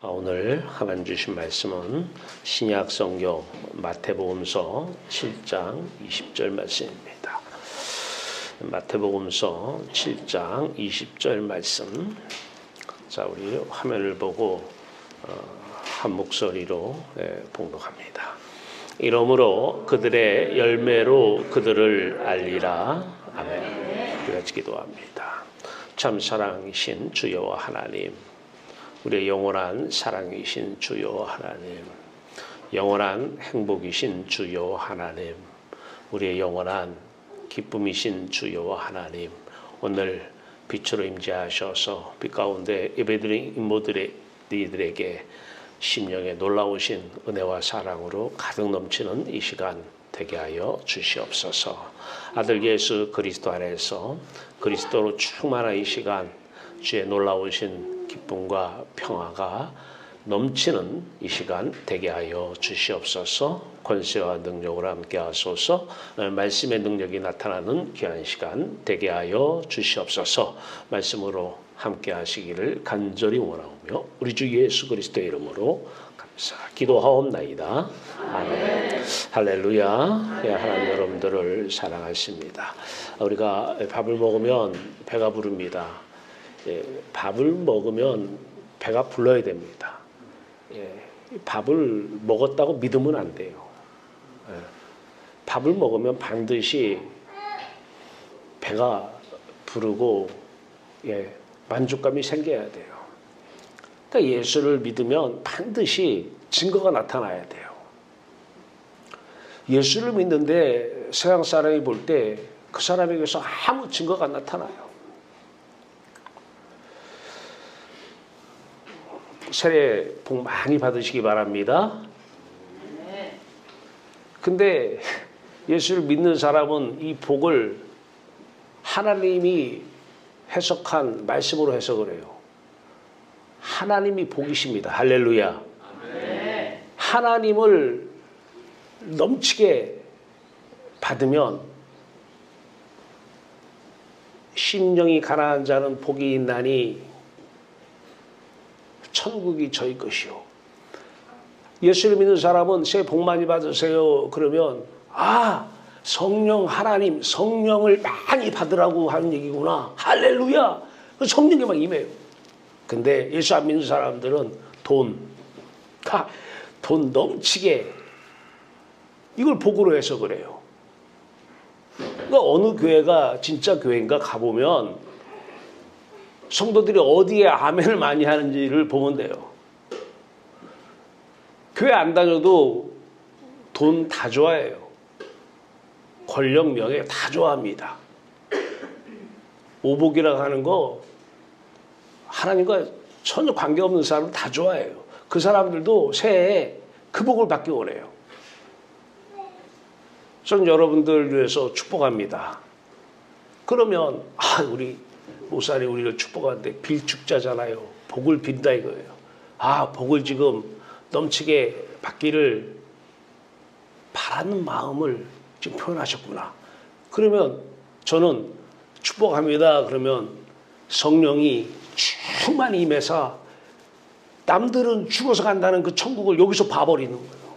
오늘 하나님 주신 말씀은 신약 성경 마태복음서 7장 20절 말씀입니다. 마태복음서 7장 20절 말씀. 자, 우리 화면을 보고 한 목소리로 봉독합니다. 이러므로 그들의 열매로 그들을 알리라. 아멘. 우리 같이 기도합니다. 참 사랑이신 주여와 하나님, 우리의 영원한 사랑이신 주여 하나님, 영원한 행복이신 주여 하나님, 우리의 영원한 기쁨이신 주여 하나님, 오늘 빛으로 임재하셔서 빛 가운데 예배드린 이모들에게 심령에 놀라우신 은혜와 사랑으로 가득 넘치는 이 시간 되게 하여 주시옵소서. 아들 예수 그리스도 안에서 그리스도로 충만한 이 시간, 주의 놀라우신 기쁨과 평화가 넘치는 이 시간 되게 하여 주시옵소서. 권세와 능력으로 함께 하소서. 말씀의 능력이 나타나는 귀한 시간 되게 하여 주시옵소서. 말씀으로 함께 하시기를 간절히 원하오며 우리 주 예수 그리스도의 이름으로 기도하옵나이다. 아멘. 할렐루야. 예, 하나님 여러분들을 사랑하십니다. 우리가 밥을 먹으면 배가 부릅니다. 예, 밥을 먹으면 배가 불러야 됩니다. 예, 밥을 먹었다고 믿으면 안 돼요. 예, 밥을 먹으면 반드시 배가 부르고 만족감이 생겨야 돼요. 그러니까 예수를 믿으면 반드시 증거가 나타나야 돼요. 예수를 믿는데 세상 사람이 볼 때 그 사람에게서 아무 증거가 안 나타나요. 새해 복 많이 받으시기 바랍니다. 근데 예수를 믿는 사람은 이 복을 하나님이 해석한 말씀으로 해석을 해요. 하나님이 복이십니다. 할렐루야. 하나님을 넘치게 받으면 심령이 가난한 자는 복이 있나니 천국이 저희 것이요. 예수를 믿는 사람은 새해 복 많이 받으세요. 그러면 성령 하나님, 성령을 많이 받으라고 하는 얘기구나. 할렐루야. 성령이 막 임해요. 근데 예수 안 믿는 사람들은 돈 넘치게 이걸 복으로 해석을 해요. 그러니까 어느 교회가 진짜 교회인가 가보면 성도들이 어디에 아멘을 많이 하는지를 보면 돼요. 교회 안 다녀도 돈 다 좋아해요. 권력, 명예 다 좋아합니다. 오복이라고 하는 거 하나님과 전혀 관계없는 사람은 다 좋아해요. 그 사람들도 새해에 그 복을 받기 원해요. 저는 여러분들 위해서 축복합니다. 그러면 우리 목사님 우리를 축복하는데 빌축자잖아요. 복을 빈다 이거예요. 복을 지금 넘치게 받기를 바라는 마음을 지금 표현하셨구나. 그러면 저는 축복합니다. 그러면 성령이 충만히 임해서 남들은 죽어서 간다는 그 천국을 여기서 봐버리는 거예요.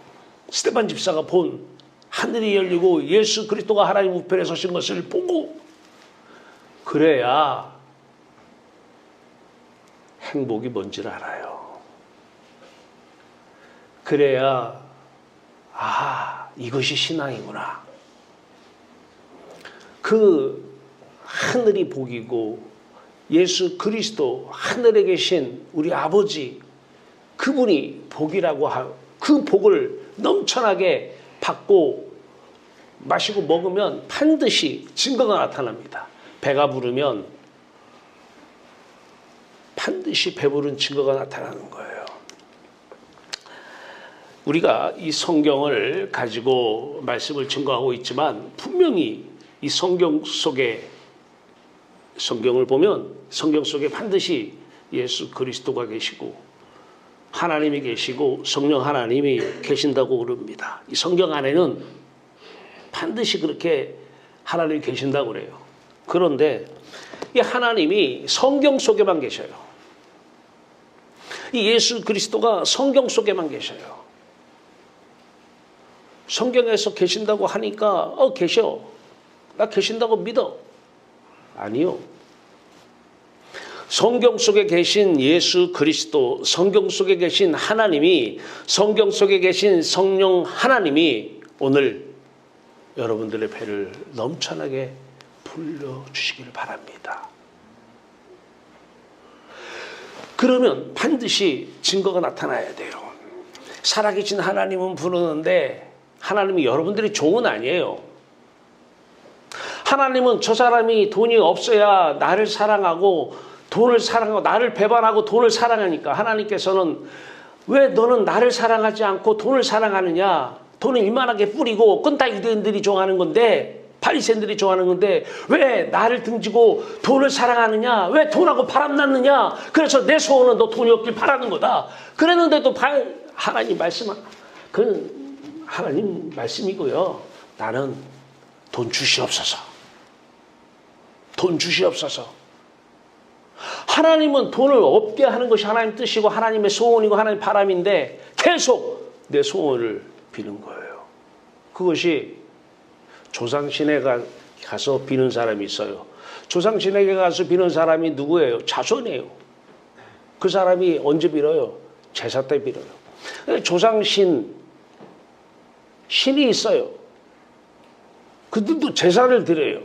스테반 집사가 본 하늘이 열리고 예수 그리스도가 하나님 우편에 서신 것을 보고 그래야 행복이 뭔지를 알아요. 그래야 이것이 신앙이구나. 그 하늘이 복이고 예수 그리스도 하늘에 계신 우리 아버지 그분이 복이라고 하고 그 복을 넘쳐나게 받고 마시고 먹으면 반드시 증거가 나타납니다. 배가 부르면 반드시 배부른 증거가 나타나는 거예요. 우리가 이 성경을 가지고 말씀을 증거하고 있지만 분명히 이 성경 속에 성경을 보면 성경 속에 반드시 예수 그리스도가 계시고 하나님이 계시고 성령 하나님이 계신다고 그럽니다. 이 성경 안에는 반드시 그렇게 하나님이 계신다고 그래요. 그런데 이 하나님이 성경 속에만 계셔요. 이 예수 그리스도가 성경 속에만 계셔요. 성경에서 계신다고 하니까 계셔. 나 계신다고 믿어. 아니요. 성경 속에 계신 예수 그리스도, 성경 속에 계신 하나님이, 성경 속에 계신 성령 하나님이 오늘 여러분들의 배를 넘쳐나게 불러주시기를 바랍니다. 그러면 반드시 증거가 나타나야 돼요. 살아계신 하나님은 부르는데 하나님이 여러분들이 종은 아니에요. 하나님은 저 사람이 돈이 없어야 나를 사랑하고 돈을 사랑하고 나를 배반하고 돈을 사랑하니까 하나님께서는 왜 너는 나를 사랑하지 않고 돈을 사랑하느냐. 돈을 이만하게 뿌리고 그건 다 유대인들이 좋아하는 건데 바리새인들이 좋아하는 건데 왜 나를 등지고 돈을 사랑하느냐. 왜 돈하고 바람났느냐. 그래서 내 소원은 너 돈이 없길 바라는 거다. 그랬는데도 하나님 말씀, 그건 하나님 말씀이고요. 나는 돈 주시옵소서. 돈 주시옵소서. 하나님은 돈을 없게 하는 것이 하나님 뜻이고 하나님의 소원이고 하나님의 바람인데 계속 내 소원을 비는 거예요. 그것이 조상신에 가서 비는 사람이 있어요. 조상신에게 가서 비는 사람이 누구예요? 자손이에요. 그 사람이 언제 빌어요? 제사 때 빌어요. 조상신, 신이 있어요. 그들도 제사를 드려요.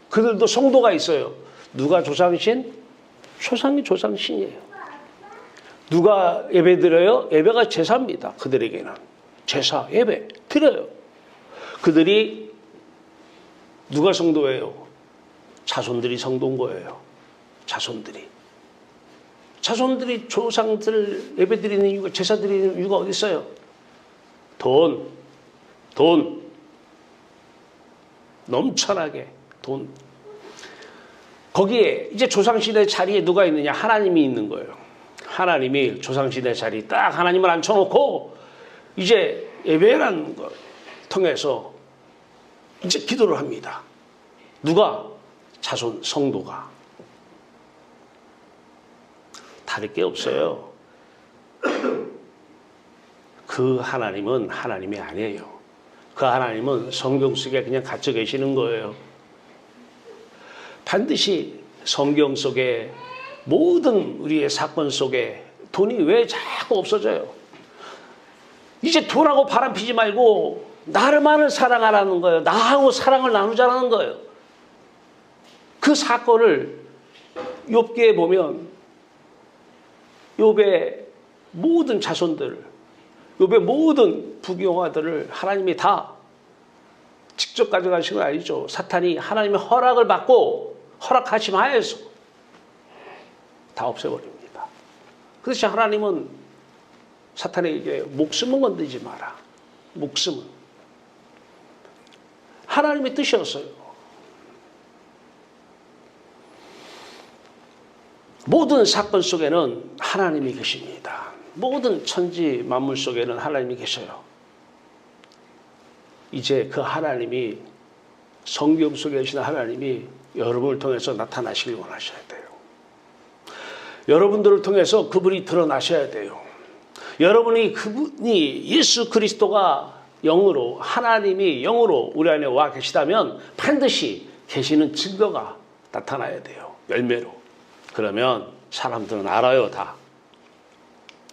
그들도 성도가 있어요. 누가 조상신? 조상이 조상신이에요. 누가 예배 드려요? 예배가 제사입니다. 그들에게는. 제사, 예배 드려요. 그들이 누가 성도예요? 자손들이 성도인 거예요. 자손들이. 자손들이 조상들 예배 드리는 이유가, 제사 드리는 이유가 어디 있어요? 돈. 넘쳐나게 돈. 거기에 이제 조상시대 자리에 누가 있느냐? 하나님이 있는 거예요. 하나님이 조상시대 자리에 딱 하나님을 앉혀놓고 이제 예배라는 걸 통해서 이제 기도를 합니다. 누가? 자손, 성도가. 다를 게 없어요. 그 하나님은 하나님이 아니에요. 그 하나님은 성경 속에 그냥 갇혀 계시는 거예요. 반드시 성경 속에 모든 우리의 사건 속에 돈이 왜 자꾸 없어져요? 이제 돈하고 바람 피지 말고 나를만을 사랑하라는 거예요. 나하고 사랑을 나누자는 거예요. 그 사건을 욥기에 보면 욥의 모든 자손들, 욥의 모든 부귀영화들을 하나님이 다 직접 가져가신 건 아니죠. 사탄이 하나님의 허락을 받고 허락하심 하에서 다 없애버립니다. 그렇지 하나님은 사탄에게 목숨은 건드리지 마라. 목숨은. 하나님의 뜻이었어요. 모든 사건 속에는 하나님이 계십니다. 모든 천지 만물 속에는 하나님이 계셔요. 이제 그 하나님이 성경 속에 계신 하나님이 여러분을 통해서 나타나시길 원하셔야 돼요. 여러분들을 통해서 그분이 드러나셔야 돼요. 그분이 예수 그리스도가 영으로 하나님이 영으로 우리 안에 와 계시다면 반드시 계시는 증거가 나타나야 돼요. 열매로. 그러면 사람들은 알아요. 다.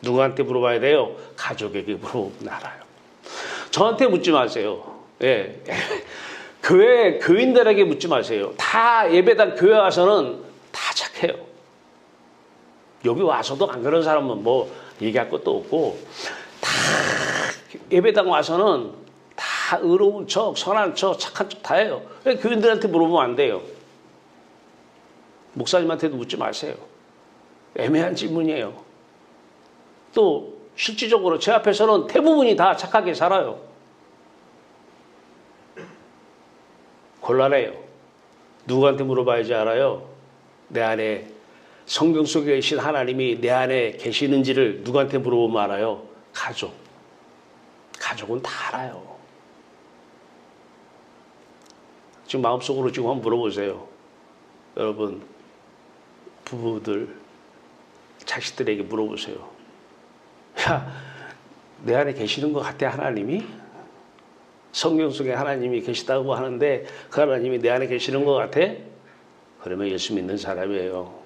누구한테 물어봐야 돼요? 가족에게 물어보면 알아요. 저한테 묻지 마세요. 예. 교인들에게 묻지 마세요. 다 예배당 교회 와서는 다 착해요. 여기 와서도 안 그런 사람은 뭐 얘기할 것도 없고 다 예배당 와서는 다 의로운 척, 선한 척, 착한 척 다 해요. 교인들한테 물어보면 안 돼요. 목사님한테도 묻지 마세요. 애매한 질문이에요. 또 실질적으로 제 앞에서는 대부분이 다 착하게 살아요. 곤란해요. 누구한테 물어봐야지 알아요? 내 안에 성경 속에 계신 하나님이 내 안에 계시는지를 누구한테 물어보면 알아요? 가족. 가족은 다 알아요. 지금 마음속으로 지금 한번 물어보세요. 여러분 부부들 자식들에게 물어보세요. 야, 내 안에 계시는 것 같아, 하나님이? 성경 속에 하나님이 계시다고 하는데 그 하나님이 내 안에 계시는 것 같아? 그러면 예수 믿는 사람이에요.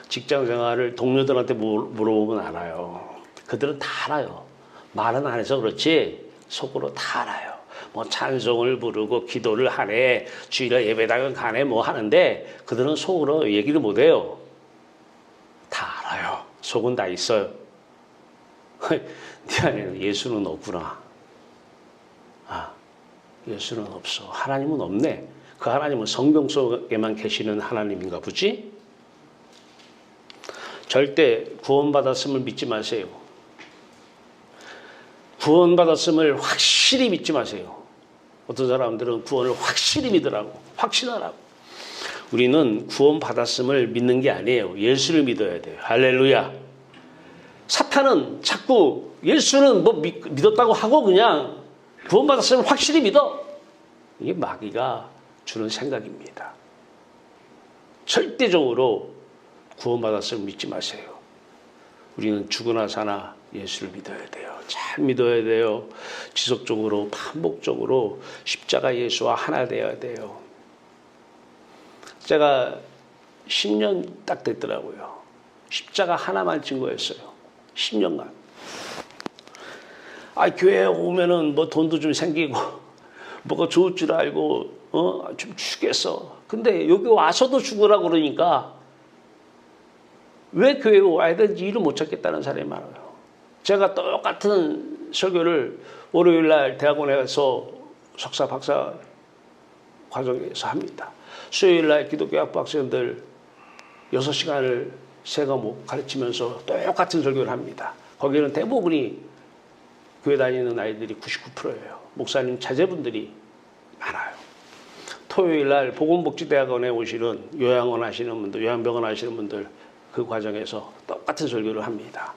직장 생활을 동료들한테 물어보면 알아요. 그들은 다 알아요. 말은 안 해서 그렇지 속으로 다 알아요. 뭐 찬송을 부르고 기도를 하네, 주일에 예배당을 가네 뭐 하는데 그들은 속으로 얘기를 못 해요. 다 알아요. 속은 다 있어요. 네 안에는 예수는 없구나. 아, 예수는 없어. 하나님은 없네. 그 하나님은 성경 속에만 계시는 하나님인가 보지? 절대 구원받았음을 믿지 마세요. 구원받았음을 확실히 믿지 마세요. 어떤 사람들은 구원을 확실히 믿으라고, 확신하라고. 우리는 구원받았음을 믿는 게 아니에요. 예수를 믿어야 돼요. 할렐루야. 사탄은 자꾸 예수는 뭐 믿었다고 하고 그냥 구원받았음을 확실히 믿어. 이게 마귀가 주는 생각입니다. 절대적으로 구원받았음을 믿지 마세요. 우리는 죽으나 사나 예수를 믿어야 돼요. 잘 믿어야 돼요. 지속적으로 반복적으로 십자가 예수와 하나 되어야 돼요. 제가 10년 딱 됐더라고요. 십자가 하나만 진 거였어요. 10년간. 교회에 오면은 뭐 돈도 좀 생기고 뭐가 좋을 줄 알고 좀 죽겠어. 근데 여기 와서도 죽으라고 그러니까 왜 교회에 와야 되는지 이유를 못 찾겠다는 사람이 많아요. 제가 똑같은 설교를 월요일날 대학원에서 석사 박사 과정에서 합니다. 수요일날 기독교 학부 학생들 6시간을 세 과목 가르치면서 똑같은 설교를 합니다. 거기는 대부분이 교회 다니는 아이들이 99%예요. 목사님 자제분들이 많아요. 토요일날 보건복지대학원에 오시는 요양원 하시는 분들, 요양병원 하시는 분들 그 과정에서 똑같은 설교를 합니다.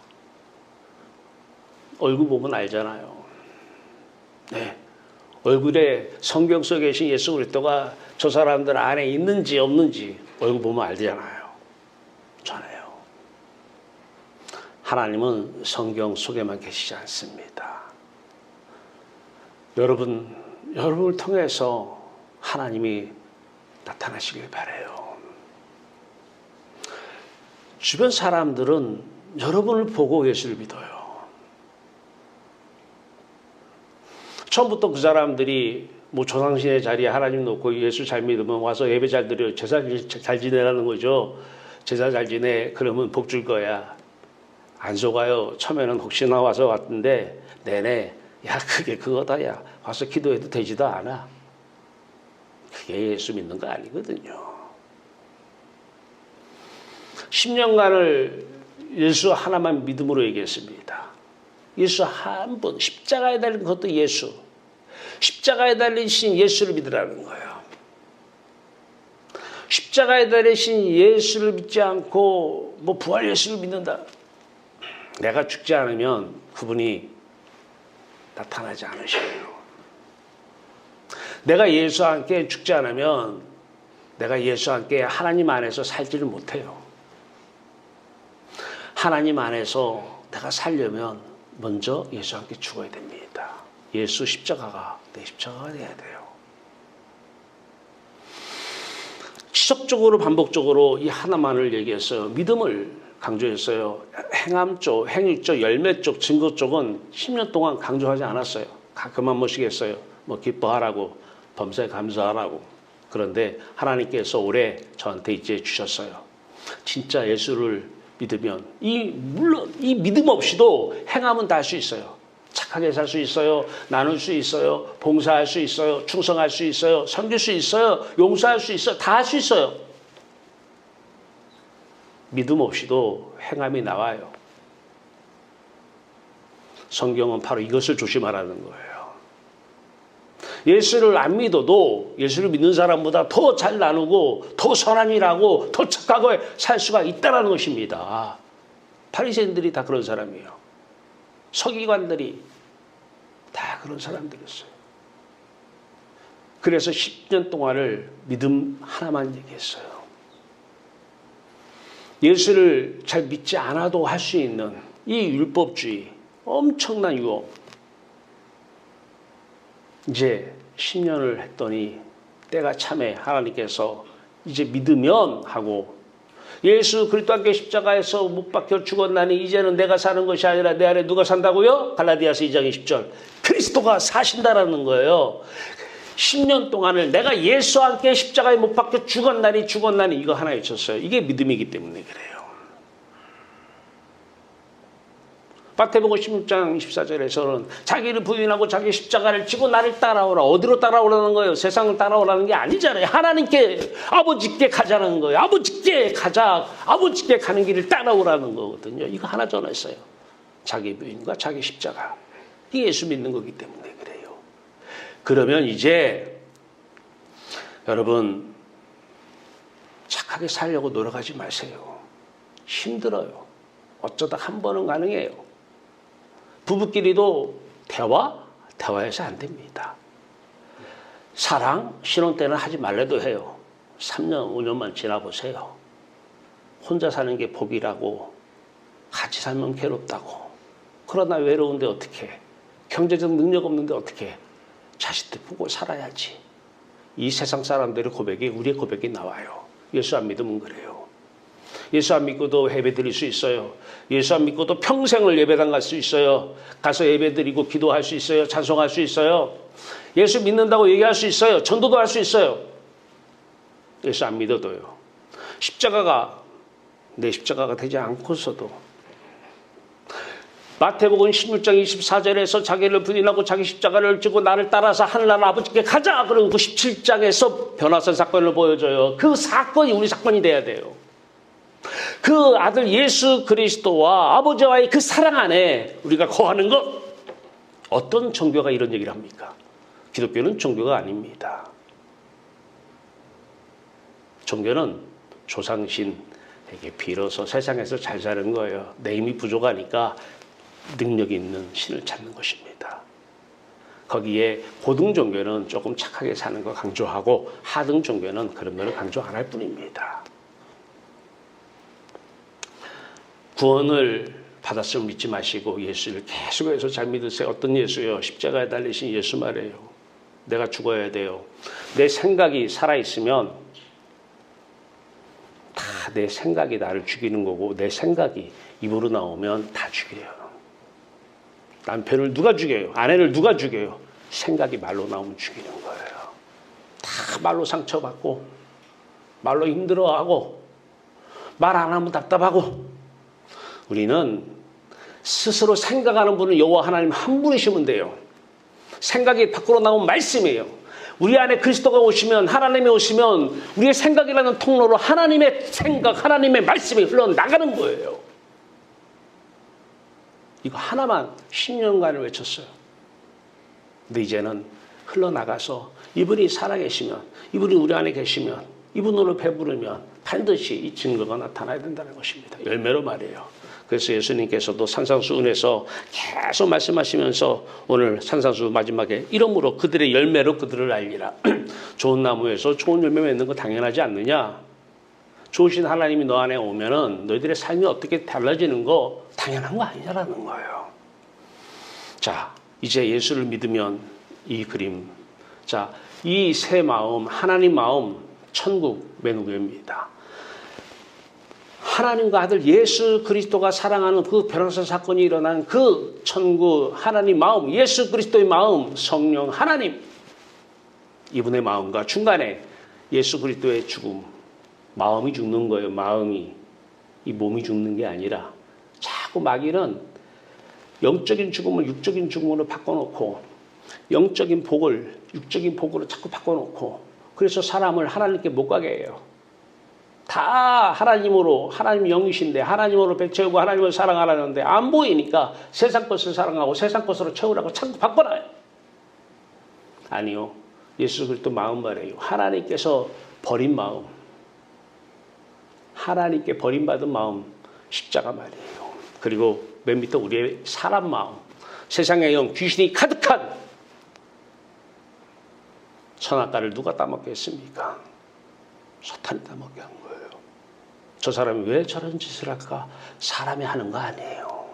얼굴 보면 알잖아요. 네. 얼굴에 성경 속에 계신 예수 그리스도가 저 사람들 안에 있는지 없는지 얼굴 보면 알잖아요. 전해요. 하나님은 성경 속에만 계시지 않습니다. 여러분을 통해서 하나님이 나타나시길 바라요. 주변 사람들은 여러분을 보고 예수를 믿어요. 처음부터 그 사람들이 뭐 조상신의 자리에 하나님 놓고 예수 잘 믿으면 와서 예배 잘 드려, 제사 잘 지내라는 거죠. 제사 잘 지내 그러면 복 줄 거야. 안 속아요. 처음에는 혹시나 와서 왔는데 내내 야 그게 그거다 야 와서 기도해도 되지도 않아. 그게 예수 믿는 거 아니거든요. 10년간을 예수 하나만 믿음으로 얘기했습니다. 예수 한 분, 십자가에 달린 것도 예수. 십자가에 달리신 예수를 믿으라는 거예요. 십자가에 달리신 예수를 믿지 않고 뭐 부활 예수를 믿는다. 내가 죽지 않으면 그분이 나타나지 않으셔요. 내가 예수와 함께 죽지 않으면 내가 예수와 함께 하나님 안에서 살지를 못해요. 하나님 안에서 내가 살려면 먼저 예수와 함께 죽어야 됩니다. 예수 십자가가 내 십자가가 돼야 돼요. 지속적으로 반복적으로 이 하나만을 얘기했어요. 믿음을 강조했어요. 행함 쪽, 행위 쪽, 열매 쪽, 증거 쪽은 10년 동안 강조하지 않았어요. 가끔 한 번씩 했어요. 뭐 기뻐하라고, 범사에 감사하라고. 그런데 하나님께서 올해 저한테 이제 주셨어요. 진짜 예수를 믿으면 물론 이 믿음 없이도 행함은 다 할 수 있어요. 착하게 살 수 있어요. 나눌 수 있어요. 봉사할 수 있어요. 충성할 수 있어요. 섬길 수 있어요. 용서할 수 있어요. 다 할 수 있어요. 믿음 없이도 행함이 나와요. 성경은 바로 이것을 조심하라는 거예요. 예수를 안 믿어도 예수를 믿는 사람보다 더 잘 나누고 더 선한 일하고 더 착하게 살 수가 있다는 것입니다. 바리새인들이 다 그런 사람이에요. 서기관들이 다 그런 사람들이었어요. 그래서 10년 동안을 믿음 하나만 얘기했어요. 예수를 잘 믿지 않아도 할 수 있는 이 율법주의, 엄청난 유혹. 이제 10년을 했더니 때가 참에 하나님께서 이제 믿으면 하고, 예수 그리스도 함께 십자가에서 못 박혀 죽었나니 이제는 내가 사는 것이 아니라 내 안에 누가 산다고요? 갈라디아서 2장 20절. 그리스도가 사신다라는 거예요. 10년 동안을 내가 예수와 함께 십자가에 못 박혀 죽었나니 이거 하나 외쳤어요. 이게 믿음이기 때문에 그래요. 마태복음 16장 24절에서는 자기를 부인하고 자기 십자가를 지고 나를 따라오라. 어디로 따라오라는 거예요? 세상을 따라오라는 게 아니잖아요. 하나님께, 아버지께 가자는 거예요. 아버지께 가자. 아버지께 가는 길을 따라오라는 거거든요. 이거 하나 전했어요. 자기 부인과 자기 십자가. 이게 예수 믿는 거기 때문에 그래요. 그러면 이제 여러분 착하게 살려고 노력하지 마세요. 힘들어요. 어쩌다 한 번은 가능해요. 부부끼리도 대화해서 안 됩니다. 사랑, 신혼 때는 하지 말래도 해요. 3년, 5년만 지나보세요. 혼자 사는 게 복이라고, 같이 살면 괴롭다고. 그러나 외로운데 어떻게? 경제적 능력 없는데 어떻게? 자식들 보고 살아야지. 이 세상 사람들의 고백이 우리의 고백이 나와요. 예수 안 믿으면 그래요. 예수 안 믿고도 예배 드릴 수 있어요. 예수 안 믿고도 평생을 예배당 갈 수 있어요. 가서 예배 드리고 기도할 수 있어요. 찬송할 수 있어요. 예수 믿는다고 얘기할 수 있어요. 전도도 할 수 있어요. 예수 안 믿어도요. 내 십자가가 되지 않고서도 마태복음 16장 24절에서 자기를 부인하고 자기 십자가를 지고 나를 따라서 하늘나라 아버지께 가자. 그리고 그 17장에서 변화선 사건을 보여줘요. 그 사건이 우리 사건이 돼야 돼요. 그 아들 예수 그리스도와 아버지와의 그 사랑 안에 우리가 거하는 것. 어떤 종교가 이런 얘기를 합니까? 기독교는 종교가 아닙니다. 종교는 조상신에게 빌어서 세상에서 잘 사는 거예요. 내 힘이 부족하니까 능력 있는 신을 찾는 것입니다. 거기에 고등 종교는 조금 착하게 사는 거 강조하고 하등 종교는 그런 거를 강조 안 할 뿐입니다. 구원을 받았음을 믿지 마시고 예수를 계속해서 잘 믿으세요. 어떤 예수요? 십자가에 달리신 예수 말이에요. 내가 죽어야 돼요. 내 생각이 살아있으면 다 내 생각이 나를 죽이는 거고 내 생각이 입으로 나오면 다 죽여요. 남편을 누가 죽여요? 아내를 누가 죽여요? 생각이 말로 나오면 죽이는 거예요. 다 말로 상처받고 말로 힘들어하고 말 안 하면 답답하고. 우리는 스스로 생각하는 분은 여호와 하나님 한 분이시면 돼요. 생각이 밖으로 나오면 말씀이에요. 우리 안에 그리스도가 오시면, 하나님이 오시면 우리의 생각이라는 통로로 하나님의 생각, 하나님의 말씀이 흘러나가는 거예요. 이거 하나만 10년간을 외쳤어요. 근데 이제는 흘러나가서 이분이 살아계시면, 이분이 우리 안에 계시면, 이분으로 배부르면 반드시 이 증거가 나타나야 된다는 것입니다. 열매로 말이에요. 그래서 예수님께서도 산상수훈에서 계속 말씀하시면서 오늘 산상수 마지막에 이러므로 그들의 열매로 그들을 알리라. 좋은 나무에서 좋은 열매 맺는 거 당연하지 않느냐? 좋으신 하나님이 너 안에 오면은 너희들의 삶이 어떻게 달라지는 거 당연한 거 아니냐라는 거예요. 자, 이제 예수를 믿으면 이 그림. 자, 이 새 마음, 하나님 마음, 천국 매누개입니다. 하나님과 아들 예수 그리스도가 사랑하는 그 변호사 사건이 일어난 그 천국 하나님 마음, 예수 그리스도의 마음, 성령 하나님, 이분의 마음과 중간에 예수 그리스도의 죽음, 마음이 죽는 거예요. 마음이, 이 몸이 죽는 게 아니라 자꾸 마귀는 영적인 죽음을 육적인 죽음으로 바꿔놓고 영적인 복을 육적인 복으로 자꾸 바꿔놓고 그래서 사람을 하나님께 못 가게 해요. 다 하나님으로, 하나님 영이신데 하나님으로 배채우고 하나님을 사랑하라는데 안 보이니까 세상 것을 사랑하고 세상 것으로 채우라고 자꾸 바꿔놔요. 아니요. 예수 그리스도 마음 말이에요. 하나님께서 버린 마음, 하나님께 버림받은 마음, 십자가 말이에요. 그리고 맨 밑에 우리의 사람 마음, 세상의 영, 귀신이 가득한 선악과를 누가 따먹겠습니까? 사탄이 따먹게 한 거예요. 저 사람이 왜 저런 짓을 할까? 사람이 하는 거 아니에요.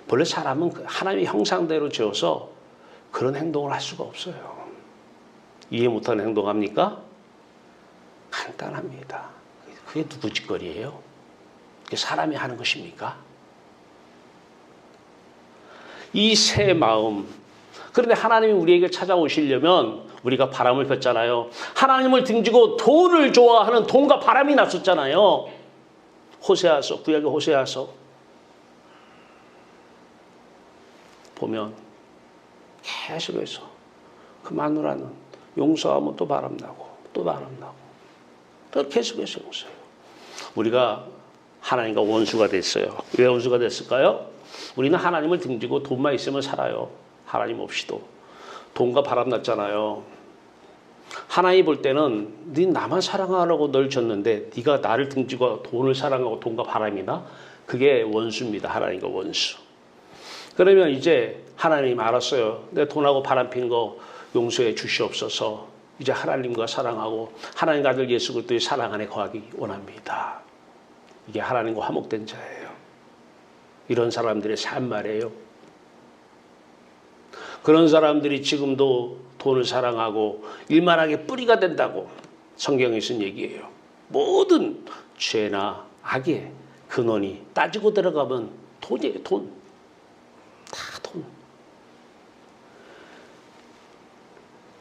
원래 사람은 하나님의 형상대로 지어서 그런 행동을 할 수가 없어요. 이해 못하는 행동합니까? 간단합니다. 그게 누구 짓거리예요? 그게 사람이 하는 것입니까? 이 새 마음. 그런데 하나님이 우리에게 찾아오시려면 우리가 바람을 폈잖아요. 하나님을 등지고 돈을 좋아하는 돈과 바람이 났었잖아요. 호세아서, 구약의 호세아서 보면 계속해서 그 마누라는 용서하면 또 바람나고 또 바람나고 또 계속해서 용서해요. 우리가 하나님과 원수가 됐어요. 왜 원수가 됐을까요? 우리는 하나님을 등지고 돈만 있으면 살아요. 하나님 없이도. 돈과 바람 났잖아요. 하나님 볼 때는 네 나만 사랑하라고 널 줬는데 네가 나를 등지고 돈을 사랑하고 돈과 바람이나? 그게 원수입니다. 하나님과 원수. 그러면 이제 하나님 알았어요. 내 돈하고 바람 핀 거 용서해 주시옵소서. 이제 하나님과 사랑하고 하나님과 아들 예수 그리스도의 사랑 안에 거하기 원합니다. 이게 하나님과 화목된 자예요. 이런 사람들의 삶 말이에요. 그런 사람들이 지금도 돈을 사랑하고 일만하게 뿌리가 된다고 성경에 쓴 얘기예요. 모든 죄나 악의 근원이 따지고 들어가면 돈이에요. 돈. 다 돈.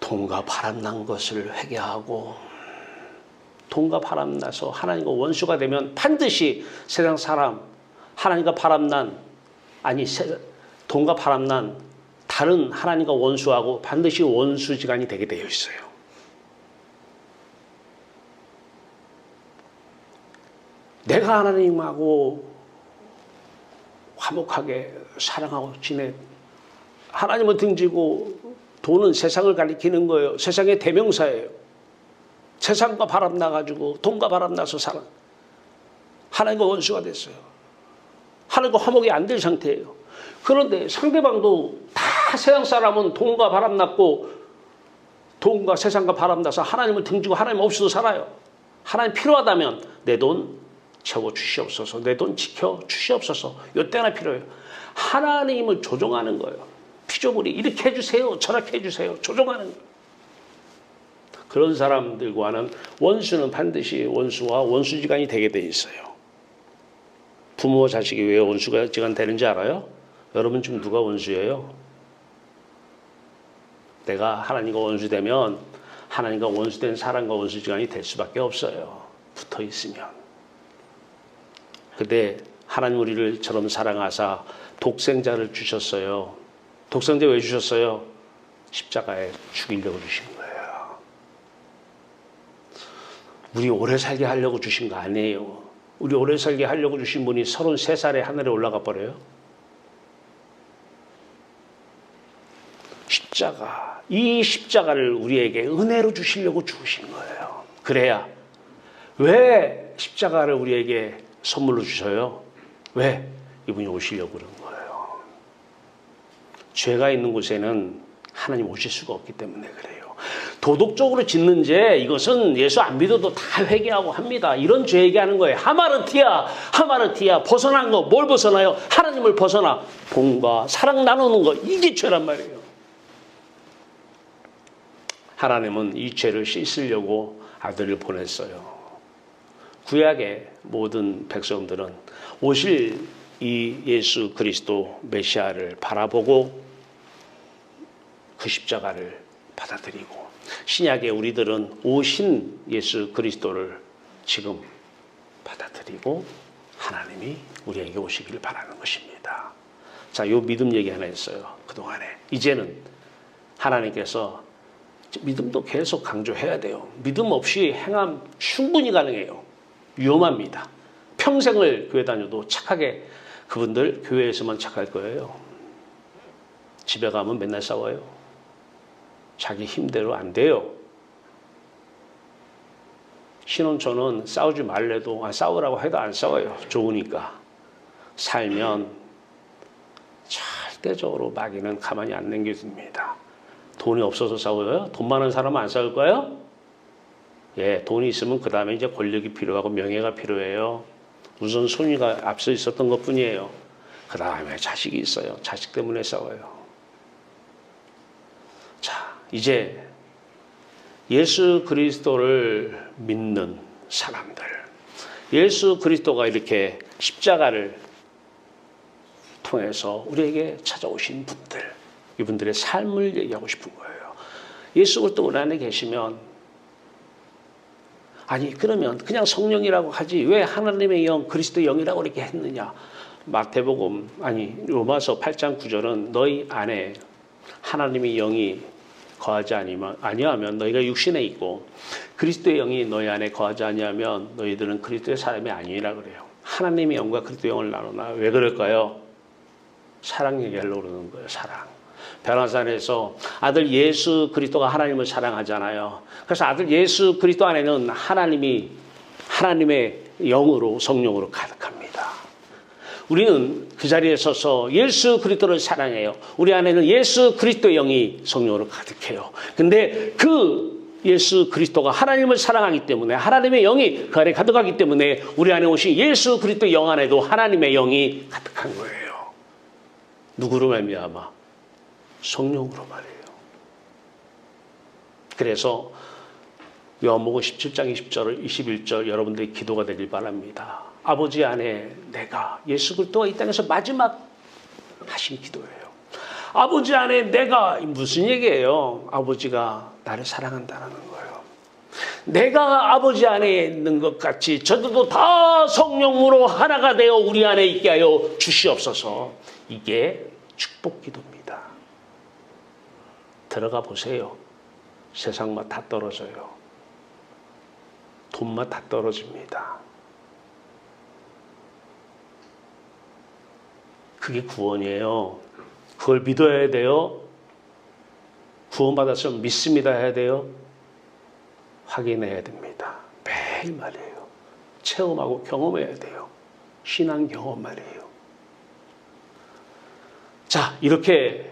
돈과 바람난 것을 회개하고 돈과 바람나서 하나님과 원수가 되면 반드시 세상 사람 하나님과 바람난 돈과 바람난 다른 하나님과 원수하고 반드시 원수지간이 되게 되어 있어요. 내가 하나님하고 화목하게 사랑하고 하나님을 등지고 돈은 세상을 가리키는 거예요. 세상의 대명사예요. 세상과 바람 나가지고 돈과 바람 나서 하나님과 원수가 됐어요. 하나님과 화목이 안 될 상태예요. 그런데 상대방도 다 세상 사람은 돈과 바람 났고 돈과 세상과 바람 나서 하나님을 등지고 하나님 없이도 살아요. 하나님 필요하다면 내 돈 채워 주시옵소서. 내 돈 지켜 주시옵소서. 이때나 필요해요. 하나님을 조종하는 거예요. 피조물이 이렇게 해주세요. 저렇게 해주세요. 조종하는 거예요. 그런 사람들과는 원수는 반드시 원수와 원수지간이 되게 돼 있어요. 부모와 자식이 왜 원수지간 되는지 알아요? 여러분 지금 누가 원수예요? 내가 하나님과 원수되면 하나님과 원수된 사람과 원수지간이 될 수밖에 없어요. 붙어 있으면. 근데 하나님 우리를 저런 사랑하사 독생자를 주셨어요. 독생자 왜 주셨어요? 십자가에 죽이려고 주신 거예요. 우리 오래 살게 하려고 주신 거 아니에요. 우리 오래 살게 하려고 주신 분이 33살에 하늘에 올라가 버려요. 십자가, 이 십자가를 우리에게 은혜로 주시려고 주신 거예요. 그래야 왜 십자가를 우리에게 선물로 주셔요? 왜? 이분이 오시려고 그런 거예요. 죄가 있는 곳에는 하나님 오실 수가 없기 때문에 그래요. 도덕적으로 짓는 죄, 이것은 예수 안 믿어도 다 회개하고 합니다. 이런 죄 얘기하는 거예요. 하마르티아 벗어난 거 뭘 벗어나요? 하나님을 벗어나 돈과 사랑 나누는 거, 이게 죄란 말이에요. 하나님은 이 죄를 씻으려고 아들을 보냈어요. 구약의 모든 백성들은 오실 이 예수 그리스도 메시아를 바라보고 그 십자가를 받아들이고, 신약의 우리들은 오신 예수 그리스도를 지금 받아들이고 하나님이 우리에게 오시기를 바라는 것입니다. 자, 요 믿음 얘기 하나 했어요. 그동안에. 이제는 하나님께서 믿음도 계속 강조해야 돼요. 믿음 없이 행함 충분히 가능해요. 위험합니다. 평생을 교회 다녀도 착하게, 그분들 교회에서만 착할 거예요. 집에 가면 맨날 싸워요. 자기 힘대로 안 돼요. 신혼초는 싸우지 말래도, 싸우라고 해도 안 싸워요. 좋으니까. 살면 절대적으로 마귀는 가만히 안 남겨줍니다. 돈이 없어서 싸워요? 돈 많은 사람은 안 싸울 거예요? 예, 돈이 있으면 그 다음에 이제 권력이 필요하고 명예가 필요해요. 우선 순위가 앞서 있었던 것 뿐이에요. 그 다음에 자식이 있어요. 자식 때문에 싸워요. 자, 이제 예수 그리스도를 믿는 사람들, 예수 그리스도가 이렇게 십자가를 통해서 우리에게 찾아오신 분들, 이분들의 삶을 얘기하고 싶은 거예요. 예수 그리스도 우리 안에 계시면, 아니 그러면 그냥 성령이라고 하지 왜 하나님의 영, 그리스도의 영이라고 이렇게 했느냐. 마태복음 로마서 8장 9절은 너희 안에 하나님의 영이 거하지 아니하면 너희가 육신에 있고 그리스도의 영이 너희 안에 거하지 아니하면 너희들은 그리스도의 사람이 아니라 그래요. 하나님의 영과 그리스도의 영을 나누나. 왜 그럴까요? 사랑 얘기하려고 그러는 거예요. 사랑. 변화산에서 아들 예수 그리스도가 하나님을 사랑하잖아요. 그래서 아들 예수 그리스도 안에는 하나님의 영으로 성령으로 가득합니다. 우리는 그 자리에 서서 예수 그리스도를 사랑해요. 우리 안에는 예수 그리스도의 영이 성령으로 가득해요. 근데 그 예수 그리스도가 하나님을 사랑하기 때문에 하나님의 영이 그 안에 가득하기 때문에 우리 안에 오신 예수 그리스도의 영 안에도 하나님의 영이 가득한 거예요. 누구로 말미암아? 성령으로 말이에요. 그래서 요한복음 17장 20절 21절 여러분들의 기도가 되길 바랍니다. 아버지 안에 내가, 예수 그리스도가 이 땅에서 마지막 하신 기도예요. 아버지 안에 내가, 무슨 얘기예요? 아버지가 나를 사랑한다는 거예요. 내가 아버지 안에 있는 것 같이 저들도 다 성령으로 하나가 되어 우리 안에 있게 하여 주시옵소서. 이게 축복 기도입니다. 들어가 보세요. 세상 맛 다 떨어져요. 돈 맛 다 떨어집니다. 그게 구원이에요. 그걸 믿어야 돼요. 구원받았으면 믿습니다 해야 돼요. 확인해야 됩니다. 매일 말이에요. 체험하고 경험해야 돼요. 신앙 경험 말이에요. 자, 이렇게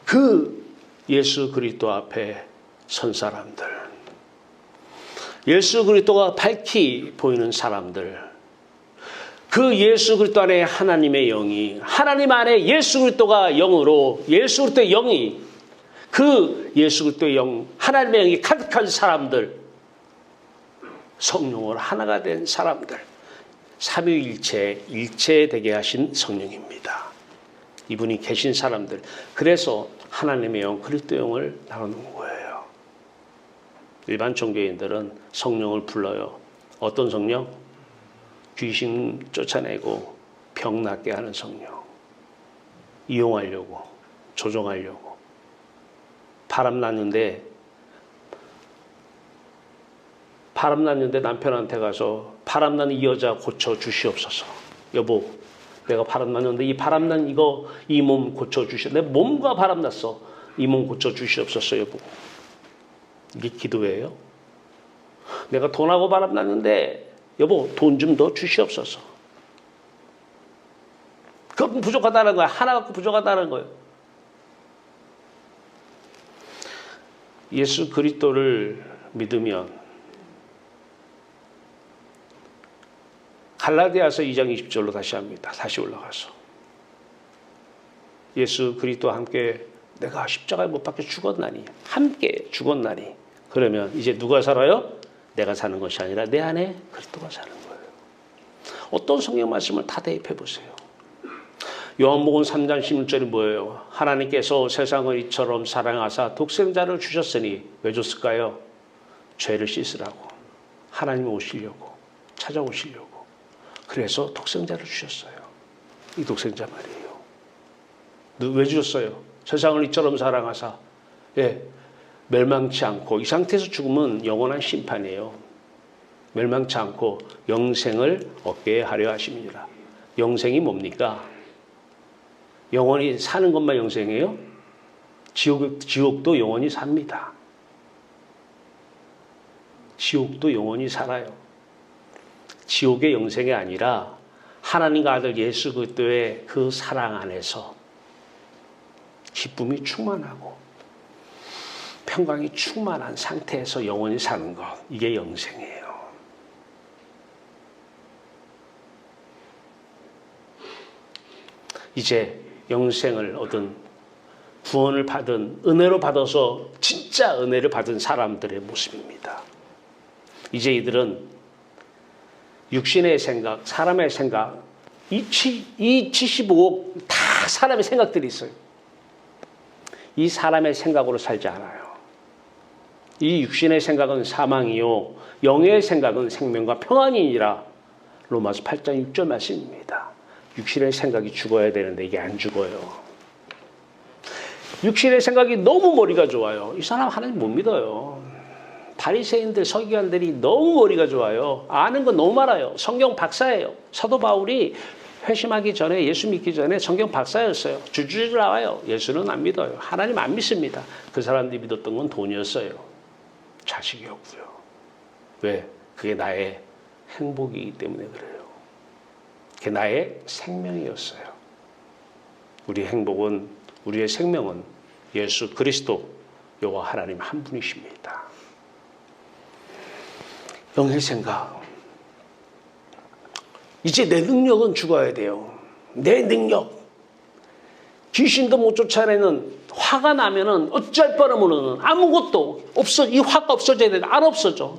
그 예수 그리스도 앞에 선 사람들, 예수 그리스도가 밝히 보이는 사람들, 그 예수 그리스도 안에 하나님의 영이, 하나님 안에 예수 그리스도가 영으로, 예수 그리스도의 영이, 그 예수 그리스도의 영, 하나님의 영이 가득한 사람들, 성령으로 하나가 된 사람들, 삼위일체, 일체되게 하신 성령입니다. 이분이 계신 사람들. 그래서 하나님의 영, 그리스도의 영을 나누는 거예요. 일반 종교인들은 성령을 불러요. 어떤 성령? 귀신 쫓아내고 병 낫게 하는 성령. 이용하려고, 조종하려고. 바람 났는데 남편한테 가서 바람 나는 이 여자 고쳐 주시옵소서. 여보, 내가 바람 났는데 이 바람 난 이 몸 고쳐 주시옵소서. 내 몸과 바람 났어. 이 몸 고쳐 주시옵소서, 여보. 이게 기도예요. 내가 돈하고 바람 났는데 여보, 돈 좀 더 주시옵소서. 그건 부족하다는 거야. 하나 갖고 부족하다는 거예요. 예수 그리스도를 믿으면 갈라디아서 2장 20절로 다시 합니다. 다시 올라가서 예수 그리스도와 함께 내가 십자가에 못 박혀 죽었나니, 함께 죽었나니, 그러면 이제 누가 살아요? 내가 사는 것이 아니라 내 안에 그리스도가 사는 거예요. 어떤 성경 말씀을 다 대입해 보세요. 요한복음 3장 16절이 뭐예요? 하나님께서 세상을 이처럼 사랑하사 독생자를 주셨으니 왜 줬을까요? 죄를 씻으라고. 하나님이 오시려고, 찾아오시려고. 그래서 독생자를 주셨어요. 이 독생자 말이에요. 왜 주셨어요? 세상을 이처럼 사랑하사, 멸망치 않고, 이 상태에서 죽으면 영원한 심판이에요. 멸망치 않고 영생을 얻게 하려 하십니다. 영생이 뭡니까? 영원히 사는 것만 영생이에요? 지옥도 영원히 삽니다. 지옥도 영원히 살아요. 지옥의 영생이 아니라 하나님과 아들 예수 그리스도의 그 사랑 안에서 기쁨이 충만하고 평강이 충만한 상태에서 영원히 사는 것, 이게 영생이에요. 이제 영생을 얻은, 구원을 받은, 은혜로 받아서 진짜 은혜를 받은 사람들의 모습입니다. 이제 이들은 육신의 생각, 사람의 생각, 이 75억 다 사람의 생각들이 있어요. 이 사람의 생각으로 살지 않아요. 이 육신의 생각은 사망이요 영의 생각은 생명과 평안이니라. 로마서 8장 6절 말씀입니다. 육신의 생각이 죽어야 되는데 이게 안 죽어요. 육신의 생각이 너무 머리가 좋아요. 이 사람 하나님 못 믿어요. 바리새인들, 서기관들이 너무 머리가 좋아요. 아는 건 너무 많아요. 성경 박사예요. 사도 바울이 회심하기 전에, 예수 믿기 전에 성경 박사였어요. 줄줄 나와요. 예수는 안 믿어요. 하나님 안 믿습니다. 그 사람들이 믿었던 건 돈이었어요. 자식이었고요. 왜? 그게 나의 행복이기 때문에 그래요. 그게 나의 생명이었어요. 우리의 행복은, 우리의 생명은 예수 그리스도 여호와 하나님 한 분이십니다. 영의 생각. 이제 내 능력은 죽어야 돼요. 내 능력. 귀신도 못 쫓아내는, 화가 나면은 어쩔 뻔하면은 아무것도 없어. 이 화가 없어져야 되는데 안 없어져.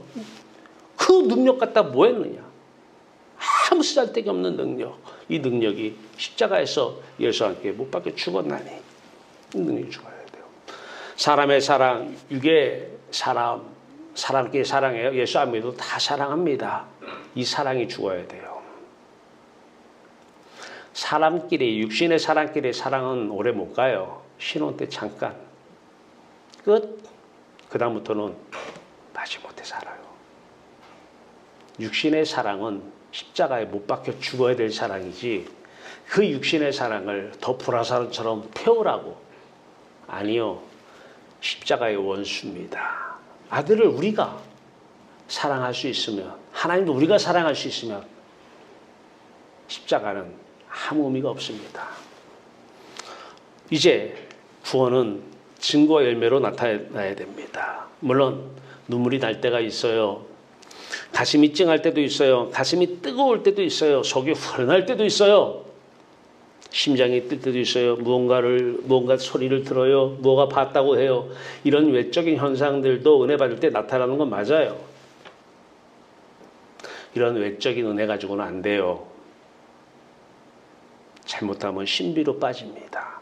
그 능력 갖다 뭐 했느냐. 아무 쓸데기 없는 능력. 이 능력이 십자가에서 예수와 함께 못 박혀 죽었나니 이 능력이 죽어야 돼요. 사람의 사랑, 육의 사람, 사람끼리 사랑해요. 예수 안 믿어도 다 사랑합니다. 이 사랑이 죽어야 돼요. 사람끼리, 육신의 사람끼리 사랑은 오래 못 가요. 신혼 때 잠깐. 끝. 그 다음부터는 마지못해 살아요. 육신의 사랑은 십자가에 못 박혀 죽어야 될 사랑이지, 그 육신의 사랑을 더 불화살처럼 태우라고. 아니요. 십자가의 원수입니다. 아들을 우리가 사랑할 수 있으면, 하나님도 우리가 사랑할 수 있으면 십자가는 아무 의미가 없습니다. 이제 구원은 증거 열매로 나타나야 됩니다. 물론 눈물이 날 때가 있어요. 가슴이 찡할 때도 있어요. 가슴이 뜨거울 때도 있어요. 속이 후련할 때도 있어요. 심장이 뜰 때도 있어요. 무언가 소리를 들어요. 뭐가 봤다고 해요. 이런 외적인 현상들도 은혜 받을 때 나타나는 건 맞아요. 이런 외적인 은혜 가지고는 안 돼요. 잘못하면 신비로 빠집니다.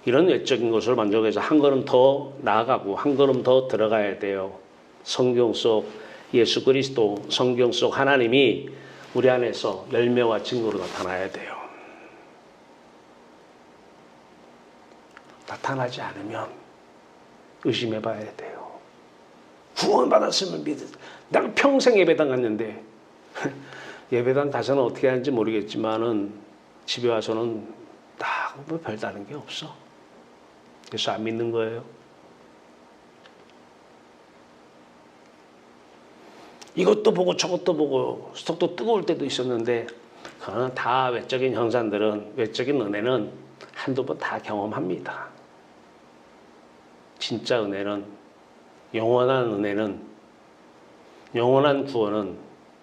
이런 외적인 것을 만족해서 한 걸음 더 나아가고 한 걸음 더 들어가야 돼요. 성경 속 예수 그리스도, 성경 속 하나님이 우리 안에서 열매와 증거로 나타나야 돼요. 나타나지 않으면 의심해 봐야 돼요. 구원받았으면 믿으. 내가 평생 예배당 갔는데 예배당 가서는 어떻게 하는지 모르겠지만은 집에 와서는 딱 뭐 별다른 게 없어. 그래서 안 믿는 거예요. 이것도 보고 저것도 보고 속도 뜨거울 때도 있었는데, 그거는 다 외적인 현상들은, 외적인 은혜는 한두 번 다 경험합니다. 진짜 은혜는, 영원한 은혜는, 영원한 구원은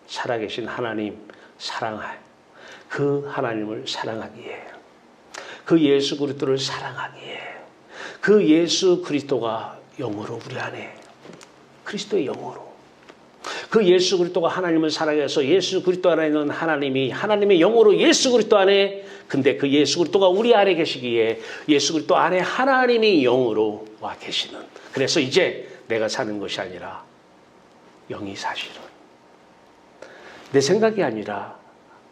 살아계신 하나님 사랑할, 그 하나님을 사랑하기에, 그 예수 그리스도를 사랑하기에, 그 예수 그리스도가 영으로 우리 안에, 그리스도의 영으로, 그 예수 그리스도가 하나님을 사랑해서 예수 그리스도 안에 있는 하나님이 하나님의 영으로 예수 그리스도 안에, 근데 그 예수 그리스도가 우리 안에 계시기에 예수 그리스도 안에 하나님이 영으로 와 계시는, 그래서 이제 내가 사는 것이 아니라 영이 사실은 내 생각이 아니라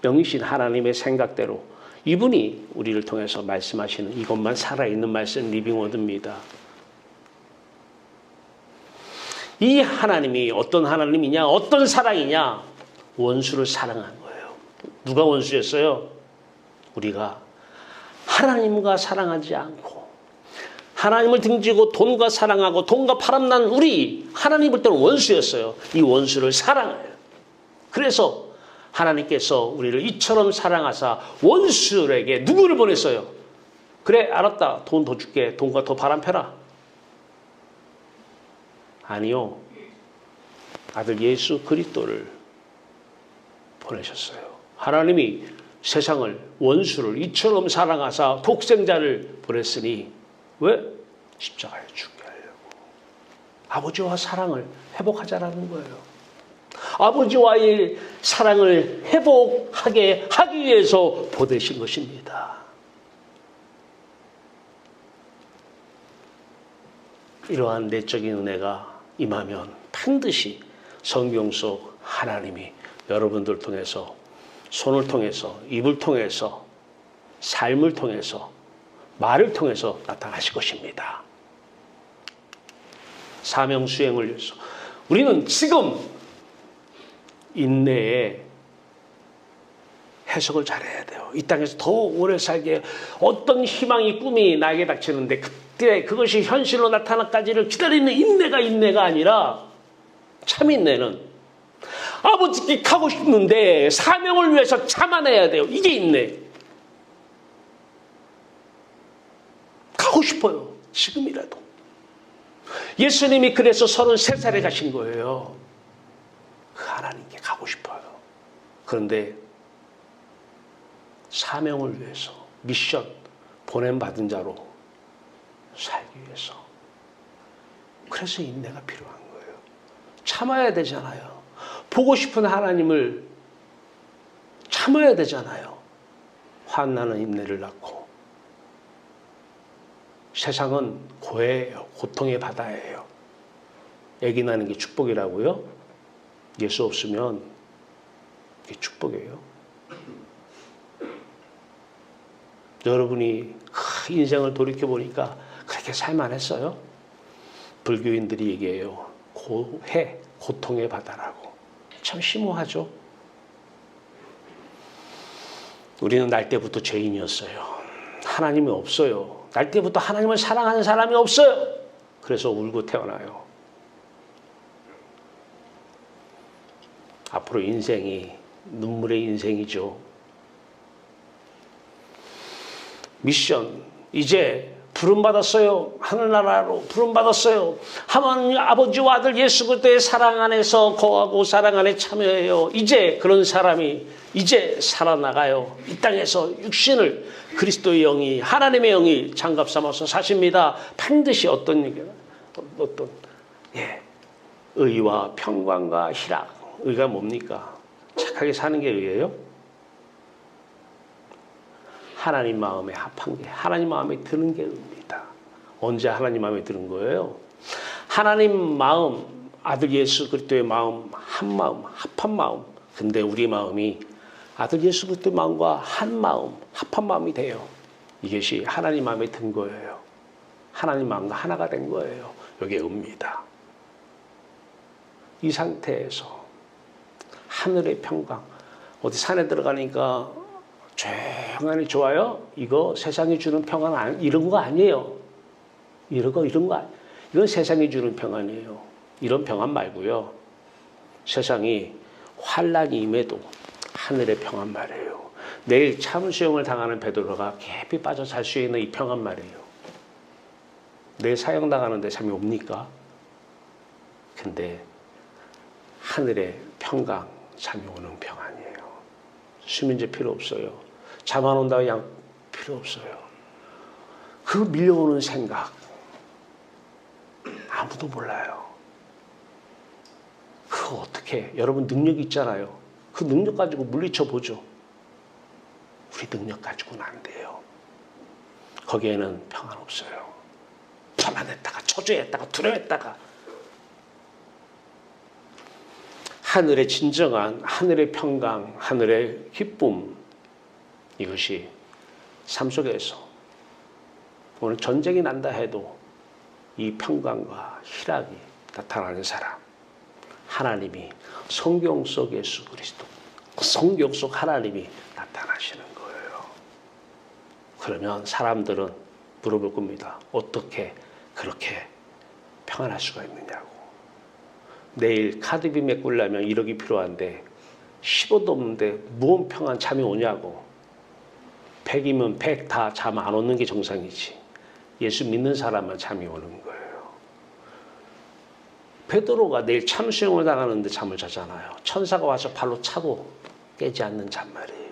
영이신 하나님의 생각대로 이분이 우리를 통해서 말씀하시는 이것만 살아있는 말씀 리빙워드입니다. 이 하나님이 어떤 하나님이냐, 어떤 사랑이냐, 원수를 사랑한 거예요. 누가 원수였어요? 우리가 하나님과 사랑하지 않고 하나님을 등지고 돈과 사랑하고 돈과 바람난 우리, 하나님 볼 때는 원수였어요. 이 원수를 사랑해요. 그래서 하나님께서 우리를 이처럼 사랑하사 원수에게 누구를 보냈어요? 그래, 알았다. 돈 더 줄게. 돈과 더 바람 펴라. 아니요. 아들 예수 그리스도를 보내셨어요. 하나님이 세상을 원수를 이처럼 사랑하사 독생자를 보냈으니 왜? 십자가에 죽게 하려고. 아버지와 사랑을 회복하자라는 거예요. 아버지와의 사랑을 회복하게 하기 위해서 보내신 것입니다. 이러한 내적인 은혜가 임하면 반드시 성경 속 하나님이 여러분들 통해서 손을 통해서 입을 통해서 삶을 통해서 말을 통해서 나타나실 것입니다. 사명 수행을 위해서 우리는 지금 인내의 해석을 잘해야 돼요. 이 땅에서 더 오래 살게 어떤 희망이 꿈이 나에게 닥치는데 그때 그것이 현실로 나타나기까지를 기다리는 인내가 아니라 참 인내는 아버지께 가고 싶는데 사명을 위해서 참아내야 돼요. 이게 인내. 가고 싶어요. 지금이라도. 예수님이 그래서 33살에 가신 거예요. 그 하나님께 가고 싶어요. 그런데 사명을 위해서 미션 보냄받은 자로 살기 위해서 그래서 인내가 필요한 거예요. 참아야 되잖아요. 보고 싶은 하나님을 참아야 되잖아요. 환난은 인내를 낳고 세상은 고해예요. 고통의 바다예요. 아기 낳는 게 축복이라고요? 예수 없으면 그게 축복이에요. 여러분이 인생을 돌이켜보니까 그렇게 살만했어요? 불교인들이 얘기해요. 고해, 고통의 바다라고. 참 심오하죠? 우리는 날 때부터 죄인이었어요. 하나님이 없어요. 날 때부터 하나님을 사랑하는 사람이 없어요. 그래서 울고 태어나요. 앞으로 인생이 눈물의 인생이죠. 미션, 이제 부름받았어요. 하늘나라로 부름받았어요. 하나님 아버지와 아들 예수 그리스도의 사랑 안에서 거하고 사랑 안에 참여해요. 이제 그런 사람이 이제 살아나가요. 이 땅에서 육신을 그리스도의 영이 하나님의 영이 장갑 삼아서 사십니다. 반드시 어떤 의와 평강과 희락. 의가 뭡니까? 착하게 사는 게 의예요? 하나님 마음에 합한 게, 하나님 마음에 드는 게 의입니다. 언제 하나님 마음에 드는 거예요? 하나님 마음, 아들 예수 그리스도의 마음, 한 마음, 합한 마음. 근데 우리 마음이 아들 예수 그리스도의 마음과 한 마음, 합한 마음이 돼요. 이것이 하나님 마음에 든 거예요. 하나님 마음과 하나가 된 거예요. 이게 의입니다. 이 상태에서 하늘의 평강, 어디 산에 들어가니까 조용하니 좋아요? 이거 세상이 주는 평안 이런 거 아니에요. 이런 거 이건 세상이 주는 평안이에요. 이런 평안 말고요. 세상이 환란이 임해도 하늘의 평안 말이에요. 내일 참 수영을 당하는 베드로가 깊이 빠져 살 수 있는 이 평안 말이에요. 내일 사형당하는데 잠이 옵니까? 근데 하늘의 평강, 잠이 오는 평안이에요. 수면제 필요 없어요. 잠 안 온다고 양 필요 없어요. 그 밀려오는 생각 아무도 몰라요. 그거 어떻게 여러분 능력 있잖아요. 그 능력 가지고 물리쳐 보죠. 우리 능력 가지고는 안 돼요. 거기에는 평안 없어요. 불안했다가 초조했다가 두려웠다가 하늘의 진정한 하늘의 평강, 하늘의 기쁨 이것이 삶 속에서 오늘 전쟁이 난다 해도 이 평강과 희락이 나타나는 사람 하나님이 성경 속 예수 그리스도 성경 속 하나님이 나타나시는 거예요. 그러면 사람들은 물어볼 겁니다. 어떻게 그렇게 평안할 수가 있느냐고. 내일 카드비 메꾸려면 1억이 필요한데 10억도 없는데 무슨 평안 잠이 오냐고. 100이면 100 다 잠 안 오는 게 정상이지. 예수 믿는 사람만 잠이 오는 거예요. 베드로가 내일 참수형을 당하는데 잠을 자잖아요. 천사가 와서 발로 차고 깨지 않는 잠말이에요.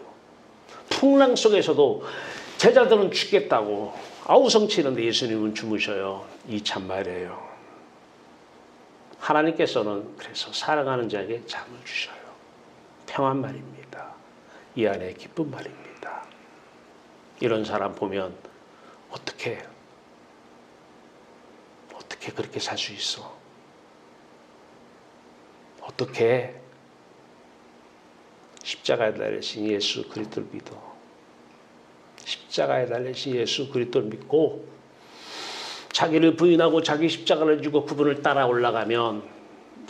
풍랑 속에서도 제자들은 죽겠다고 아우성치는데 예수님은 주무셔요. 이 잠말이에요. 하나님께서는 그래서 사랑하는 자에게 잠을 주셔요. 평안 말입니다. 이 안에 기쁜 말입니다. 이런 사람 보면 어떻게 그렇게 살 수 있어? 어떻게 십자가에 달리신 예수 그리스도를 믿어? 십자가에 달리신 예수 그리스도를 믿고 자기를 부인하고 자기 십자가를 지고 그분을 따라 올라가면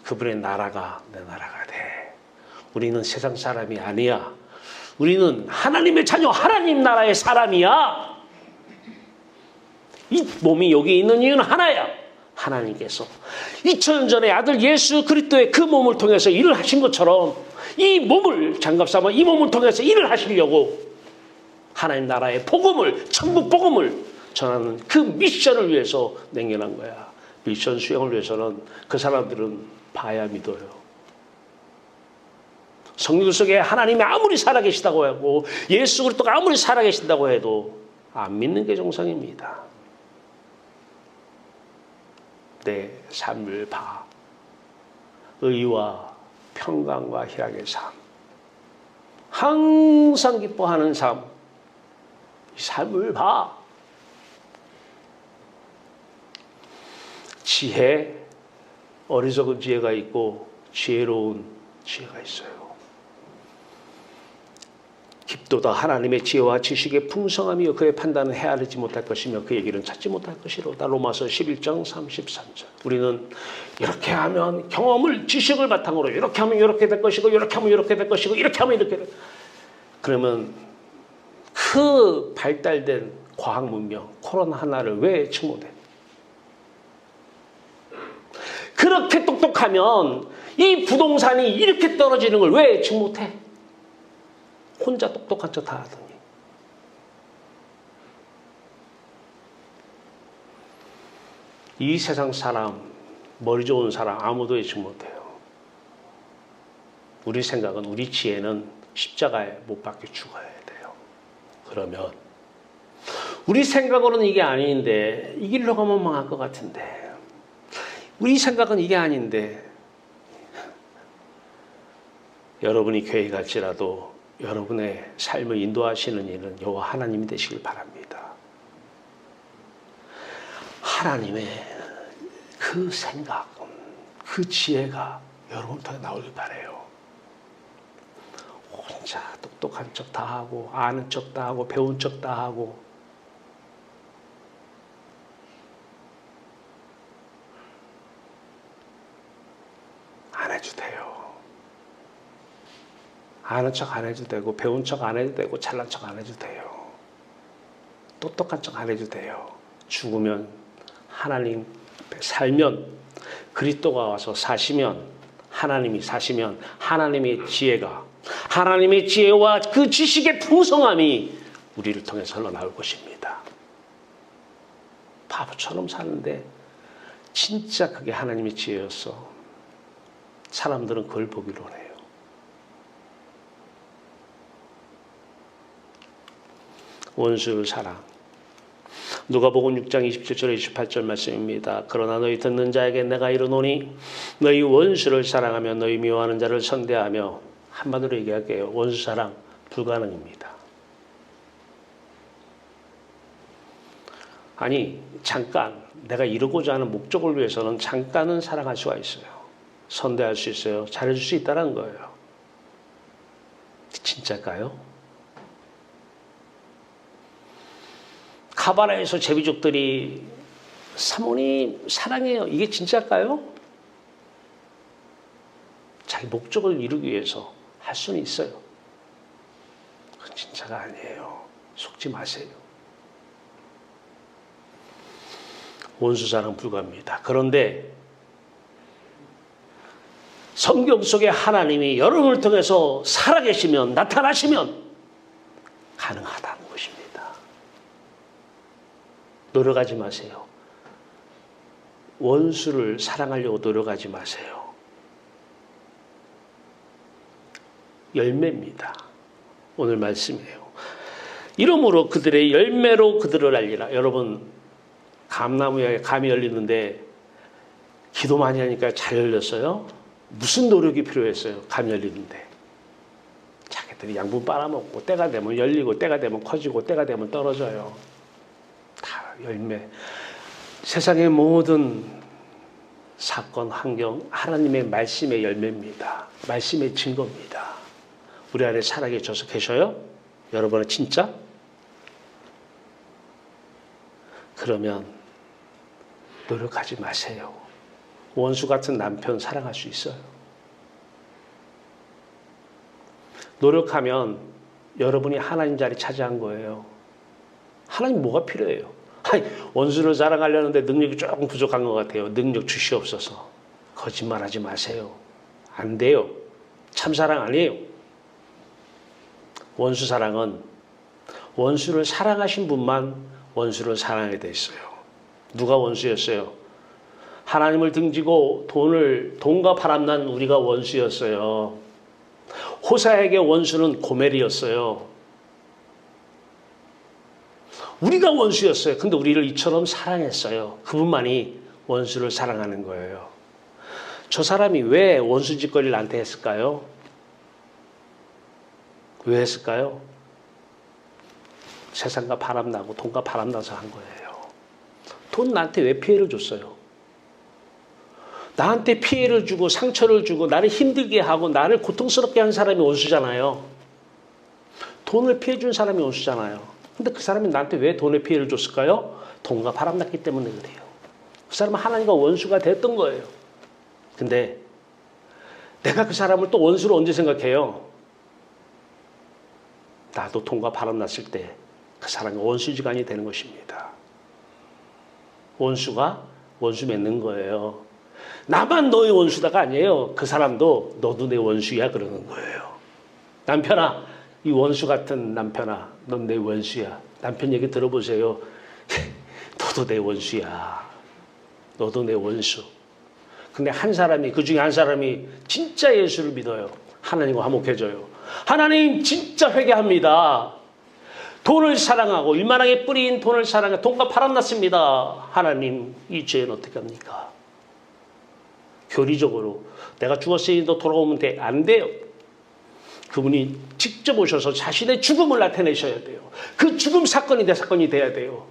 그분의 나라가 내 나라가 돼. 우리는 세상 사람이 아니야. 우리는 하나님의 자녀, 하나님 나라의 사람이야. 이 몸이 여기 있는 이유는 하나야. 하나님께서 2000년 전에 아들 예수 그리스도의 그 몸을 통해서 일을 하신 것처럼 이 몸을 장갑 삼아 이 몸을 통해서 일을 하시려고 하나님 나라의 복음을, 천국 복음을 전하는 그 미션을 위해서 냉겨난 거야. 미션 수행을 위해서는 그 사람들은 봐야 믿어요. 성경 속에 하나님이 아무리 살아계시다고 하고 예수 그리스도가 아무리 살아계신다고 해도 안 믿는 게 정상입니다. 내 삶을 봐. 의와 평강과 희락의 삶. 항상 기뻐하는 삶. 이 삶을 봐. 지혜, 어리석은 지혜가 있고 지혜로운 지혜가 있어요. 깊도다 하나님의 지혜와 지식의 풍성함이여 그의 판단은 헤아리지 못할 것이며 그 얘기는 찾지 못할 것이로다. 로마서 11장 33절. 우리는 이렇게 하면 경험을 지식을 바탕으로 이렇게 하면 이렇게 될 것이고 이렇게 하면 이렇게 될 것이고 이렇게 하면 이렇게 될. 그러면 그 발달된 과학 문명 코로나 하나를 왜 측문해? 그렇게 똑똑하면 이 부동산이 이렇게 떨어지는 걸 왜 예측 못해? 혼자 똑똑한 척 다 하더니. 이 세상 사람, 머리 좋은 사람 아무도 예측 못해요. 우리 생각은, 우리 지혜는 십자가에 못 박혀 죽어야 돼요. 그러면 우리 생각으로는 이게 아닌데 이 길로 가면 망할 것 같은데 우리 생각은 이게 아닌데 여러분이 교회 갈지라도 여러분의 삶을 인도하시는 일은 여호와 하나님이 되시길 바랍니다. 하나님의 그 생각, 그 지혜가 여러분 통해 나오길 바라요. 혼자 똑똑한 척 다 하고 아는 척 다 하고 배운 척 다 하고 안 해도 돼요. 아는 척 안 해도 되고 배운 척 안 해도 되고 잘난 척 안 해도 돼요. 똑똑한 척 안 해도 돼요. 죽으면 하나님 앞에 살면 그리스도가 와서 사시면 하나님이 사시면 하나님의 지혜와 그 지식의 풍성함이 우리를 통해서 흘러나올 것입니다. 바보처럼 사는데 진짜 그게 하나님의 지혜였어. 사람들은 그걸 보기로 해요. 원수를 사랑. 누가복음 6장 27절 28절 말씀입니다. 그러나 너희 듣는 자에게 내가 이르노니 너희 원수를 사랑하며 너희 미워하는 자를 선대하며. 한마디로 얘기할게요. 원수 사랑 불가능입니다. 아니 잠깐 내가 이루고자 하는 목적을 위해서는 잠깐은 사랑할 수가 있어요. 선대할 수 있어요. 잘해줄 수 있다는 거예요. 진짜일까요? 카바라에서 제비족들이 사모님 사랑해요. 이게 진짜일까요? 자기 목적을 이루기 위해서 할 수는 있어요. 그건 진짜가 아니에요. 속지 마세요. 원수사랑 불가합니다. 그런데 성경 속에 하나님이 여러분을 통해서 살아계시면 나타나시면 가능하다는 것입니다. 노력하지 마세요. 원수를 사랑하려고 노력하지 마세요. 열매입니다. 오늘 말씀이에요. 이러므로 그들의 열매로 그들을 알리라. 여러분, 감나무에 감이 열리는데 기도 많이 하니까 잘 열렸어요? 무슨 노력이 필요했어요? 감이 열리는데. 자기들이 양분 빨아먹고 때가 되면 열리고 때가 되면 커지고 때가 되면 떨어져요. 다 열매. 세상의 모든 사건, 환경, 하나님의 말씀의 열매입니다. 말씀의 증거입니다. 우리 안에 살아계셔서 계셔요? 여러분은 진짜? 그러면 노력하지 마세요. 원수 같은 남편 사랑할 수 있어요. 노력하면 여러분이 하나님 자리 차지한 거예요. 하나님 뭐가 필요해요? 아니, 원수를 사랑하려는데 능력이 조금 부족한 것 같아요. 능력 주시옵소서. 거짓말하지 마세요. 안 돼요. 참사랑 아니에요. 원수 사랑은 원수를 사랑하신 분만 원수를 사랑하게 돼 있어요. 누가 원수였어요? 하나님을 등지고 돈과 바람난 우리가 원수였어요. 호사에게 원수는 고멜이었어요. 우리가 원수였어요. 근데 우리를 이처럼 사랑했어요. 그분만이 원수를 사랑하는 거예요. 저 사람이 왜 원수 짓거리를 나한테 했을까요? 왜 했을까요? 세상과 바람나고 돈과 바람나서 한 거예요. 돈 나한테 왜 피해를 줬어요? 나한테 피해를 주고 상처를 주고 나를 힘들게 하고 나를 고통스럽게 한 사람이 원수잖아요. 돈을 피해 준 사람이 원수잖아요. 근데 그 사람이 나한테 왜 돈에 피해를 줬을까요? 돈과 바람났기 때문에 그래요. 그 사람은 하나님과 원수가 됐던 거예요. 근데 내가 그 사람을 또 원수로 언제 생각해요? 나도 돈과 바람났을 때 그 사람과 원수지간이 되는 것입니다. 원수가 원수 맺는 거예요. 나만 너의 원수다가 아니에요. 그 사람도 너도 내 원수야 그러는 거예요. 남편아, 이 원수 같은 남편아, 넌 내 원수야. 남편 얘기 들어보세요. 너도 내 원수야. 너도 내 원수. 근데 한 사람이, 그 중에 한 사람이 진짜 예수를 믿어요. 하나님과 화목해져요. 하나님 진짜 회개합니다. 돈을 사랑하고 일만하게 뿌린 돈을 사랑해 돈과 바람났습니다. 하나님 이 죄는 어떻게 합니까? 교리적으로 내가 죽었으니 너 돌아오면 돼. 안 돼요. 그분이 직접 오셔서 자신의 죽음을 나타내셔야 돼요. 그 죽음 사건이 내 사건이 돼야 돼요.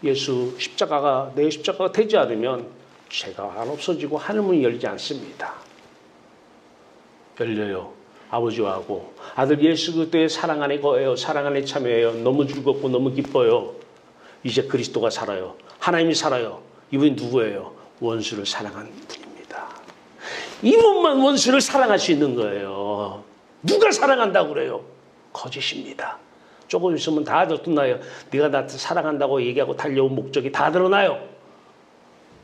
예수 십자가가 내 십자가가 되지 않으면 죄가 안 없어지고 하늘문이 열리지 않습니다. 열려요. 아버지와하고 아들 예수 그리스도의 사랑 안에 거예요. 사랑 안에 참여해요. 너무 즐겁고 너무 기뻐요. 이제 그리스도가 살아요. 하나님이 살아요. 이분이 누구예요? 원수를 사랑한 분입니다. 이분만 원수를 사랑할 수 있는 거예요. 누가 사랑한다고 그래요? 거짓입니다. 조금 있으면 다 드러나요. 네가 나 사랑한다고 얘기하고 달려온 목적이 다 드러나요.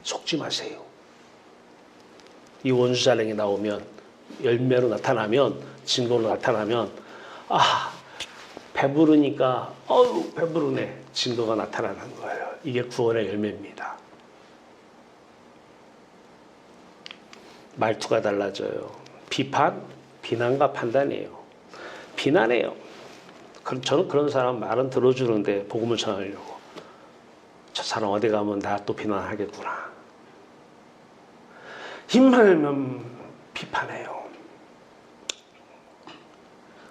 속지 마세요. 이 원수 사랑이 나오면 열매로 나타나면 증거로 나타나면 배부르니까 배부르네 증거가 나타나는 거예요. 이게 구원의 열매입니다. 말투가 달라져요. 비난과 판단이에요. 비난해요. 저는 그런 사람 말은 들어주는데 복음을 전하려고 저 사람 어디 가면 나 또 비난하겠구나. 힘만 열면 비판해요.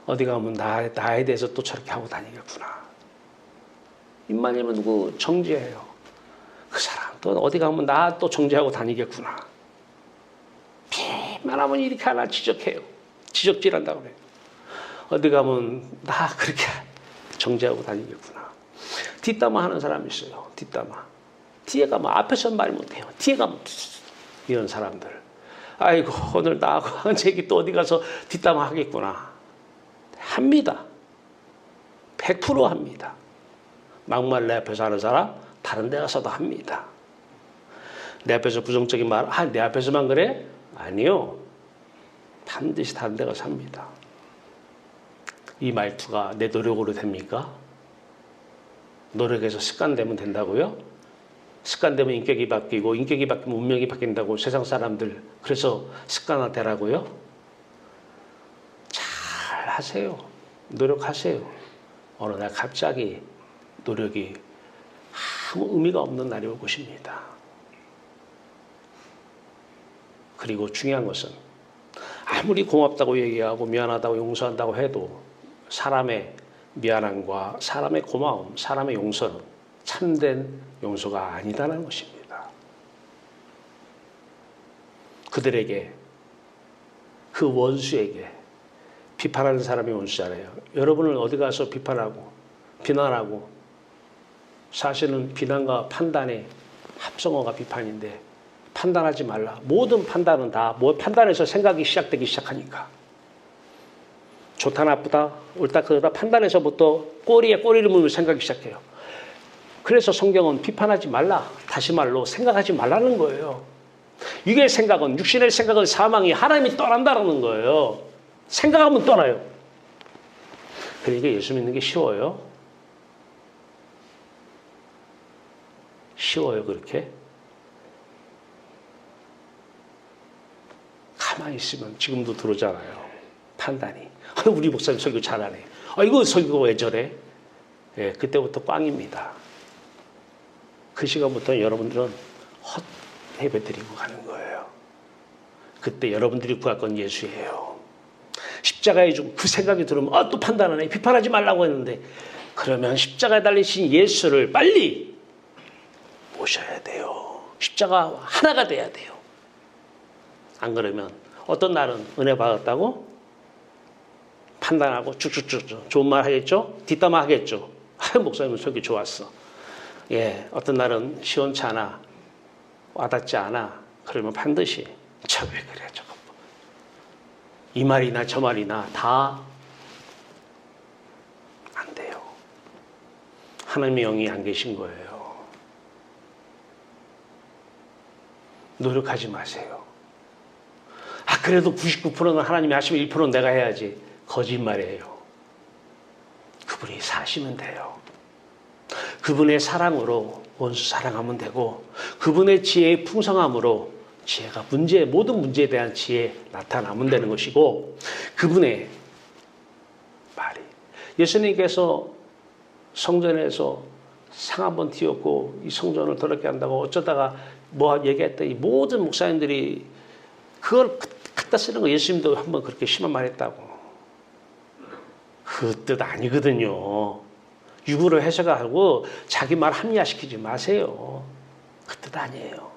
어디 가면 나에 대해서 또 저렇게 하고 다니겠구나. 입만 열면 누구 정죄해요. 그 사람 또 어디 가면 나 또 정죄하고 다니겠구나. 비만 하면 이렇게 하나 지적해요. 지적질한다고 그래요. 어디 가면 나 그렇게 정죄하고 다니겠구나. 뒷담화 하는 사람이 있어요. 뒷담화. 뒤에 가면 앞에서는 말 못해요. 뒤에 가면 이런 사람들. 아이고 오늘 나하고 한 얘기 또 어디 가서 뒷담화 하겠구나. 합니다. 100% 합니다. 막말 내 앞에서 하는 사람 다른 데 가서도 합니다. 내 앞에서 부정적인 말, 내 앞에서만 그래? 아니요. 반드시 다른 데 가서 합니다. 이 말투가 내 노력으로 됩니까? 노력해서 습관되면 된다고요? 습관되면 인격이 바뀌고 인격이 바뀌면 운명이 바뀐다고 세상 사람들. 그래서 습관화되라고요? 잘 하세요. 노력하세요. 어느 날 갑자기 노력이 아무 의미가 없는 날이 올 것입니다. 그리고 중요한 것은 아무리 고맙다고 얘기하고 미안하다고 용서한다고 해도 사람의 미안함과 사람의 고마움, 사람의 용서는 참된 용서가 아니다라는 것입니다. 그들에게, 그 원수에게, 비판하는 사람이 원수잖아요. 여러분을 어디 가서 비판하고 비난하고, 사실은 비난과 판단의 합성어가 비판인데 판단하지 말라. 모든 판단은 다 판단해서 생각이 시작되기 시작하니까. 좋다 나쁘다 옳다 그러다 판단해서부터 꼬리에 꼬리를 물면 생각이 시작해요. 그래서 성경은 비판하지 말라. 다시 말로 생각하지 말라는 거예요. 이게 생각은, 육신의 생각은 사망이, 하나님이 떠난다는 거예요. 생각하면 떠나요. 그러니까 예수 믿는 게 쉬워요. 쉬워요 그렇게? 가만히 있으면 지금도 들어오잖아요. 판단이. 우리 목사님 설교 잘하네. 이거 설교가 왜 저래? 예, 그때부터 꽝입니다. 그 시간부터 여러분들은 헛 예배 드리고 가는 거예요. 그때 여러분들이 구할 건 예수예요. 십자가에 좀 그 생각이 들으면 또 판단하네. 비판하지 말라고 했는데, 그러면 십자가에 달리신 예수를 빨리 모셔야 돼요. 십자가 하나가 돼야 돼요. 안 그러면 어떤 날은 은혜 받았다고 판단하고 쭉쭉쭉 좋은 말 하겠죠? 뒷담화 하겠죠? 목사님 설교 좋았어. 예, 어떤 날은 시원치 않아, 와닿지 않아. 그러면 반드시 저 왜 그래 저거 이 말이나 저 말이나 다 안 돼요. 하나님의 영이 안 계신 거예요. 노력하지 마세요. 그래도 99%는 하나님이 하시면 1%는 내가 해야지. 거짓말이에요. 그분이 사시면 돼요. 그분의 사랑으로 원수 사랑하면 되고, 그분의 지혜의 풍성함으로 지혜가 모든 문제에 대한 지혜 나타나면 되는 것이고, 그분의 말이, 예수님께서 성전에서 상 한번 띄웠고 이 성전을 더럽게 한다고 어쩌다가 뭐 얘기했더니 모든 목사님들이 그걸 갖다 쓰는 거, 예수님도 한번 그렇게 심한 말 했다고. 그 뜻 아니거든요. 육으로 해석하고 자기 말 합리화시키지 마세요. 그 뜻 아니에요.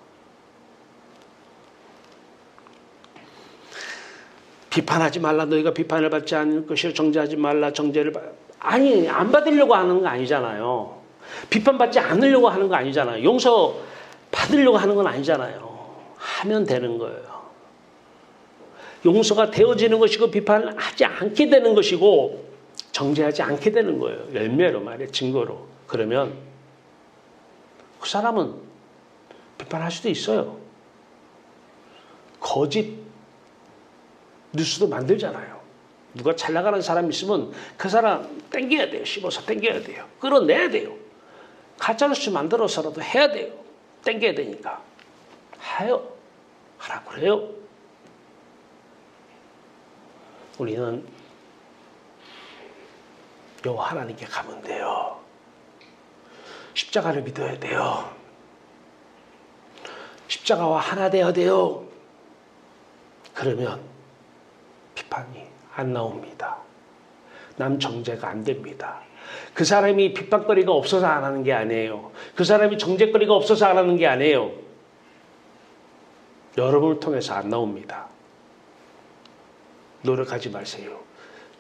비판하지 말라. 너희가 비판을 받지 않을 것이요 정죄하지 말라. 정죄를 아니, 안 받으려고 하는 거 아니잖아요. 비판받지 않으려고 하는 거 아니잖아요. 용서 받으려고 하는 건 아니잖아요. 하면 되는 거예요. 용서가 되어지는 것이고 비판하지 않게 되는 것이고 정죄하지 않게 되는 거예요. 열매로 말이에요. 증거로. 그러면 그 사람은 비판할 수도 있어요. 거짓 뉴스도 만들잖아요. 누가 잘 나가는 사람이 있으면 그 사람 땡겨야 돼요. 씹어서 땡겨야 돼요. 끌어내야 돼요. 가짜뉴스 만들어서라도 해야 돼요. 땡겨야 되니까. 하라고 그래요. 우리는 여호와 하나님께 가면 돼요. 십자가를 믿어야 돼요. 십자가와 하나 되어야 돼요. 그러면 비판이 안 나옵니다. 남 정죄가 안 됩니다. 그 사람이 비판거리가 없어서 안 하는 게 아니에요. 그 사람이 정죄거리가 없어서 안 하는 게 아니에요. 여러분을 통해서 안 나옵니다. 노력하지 마세요.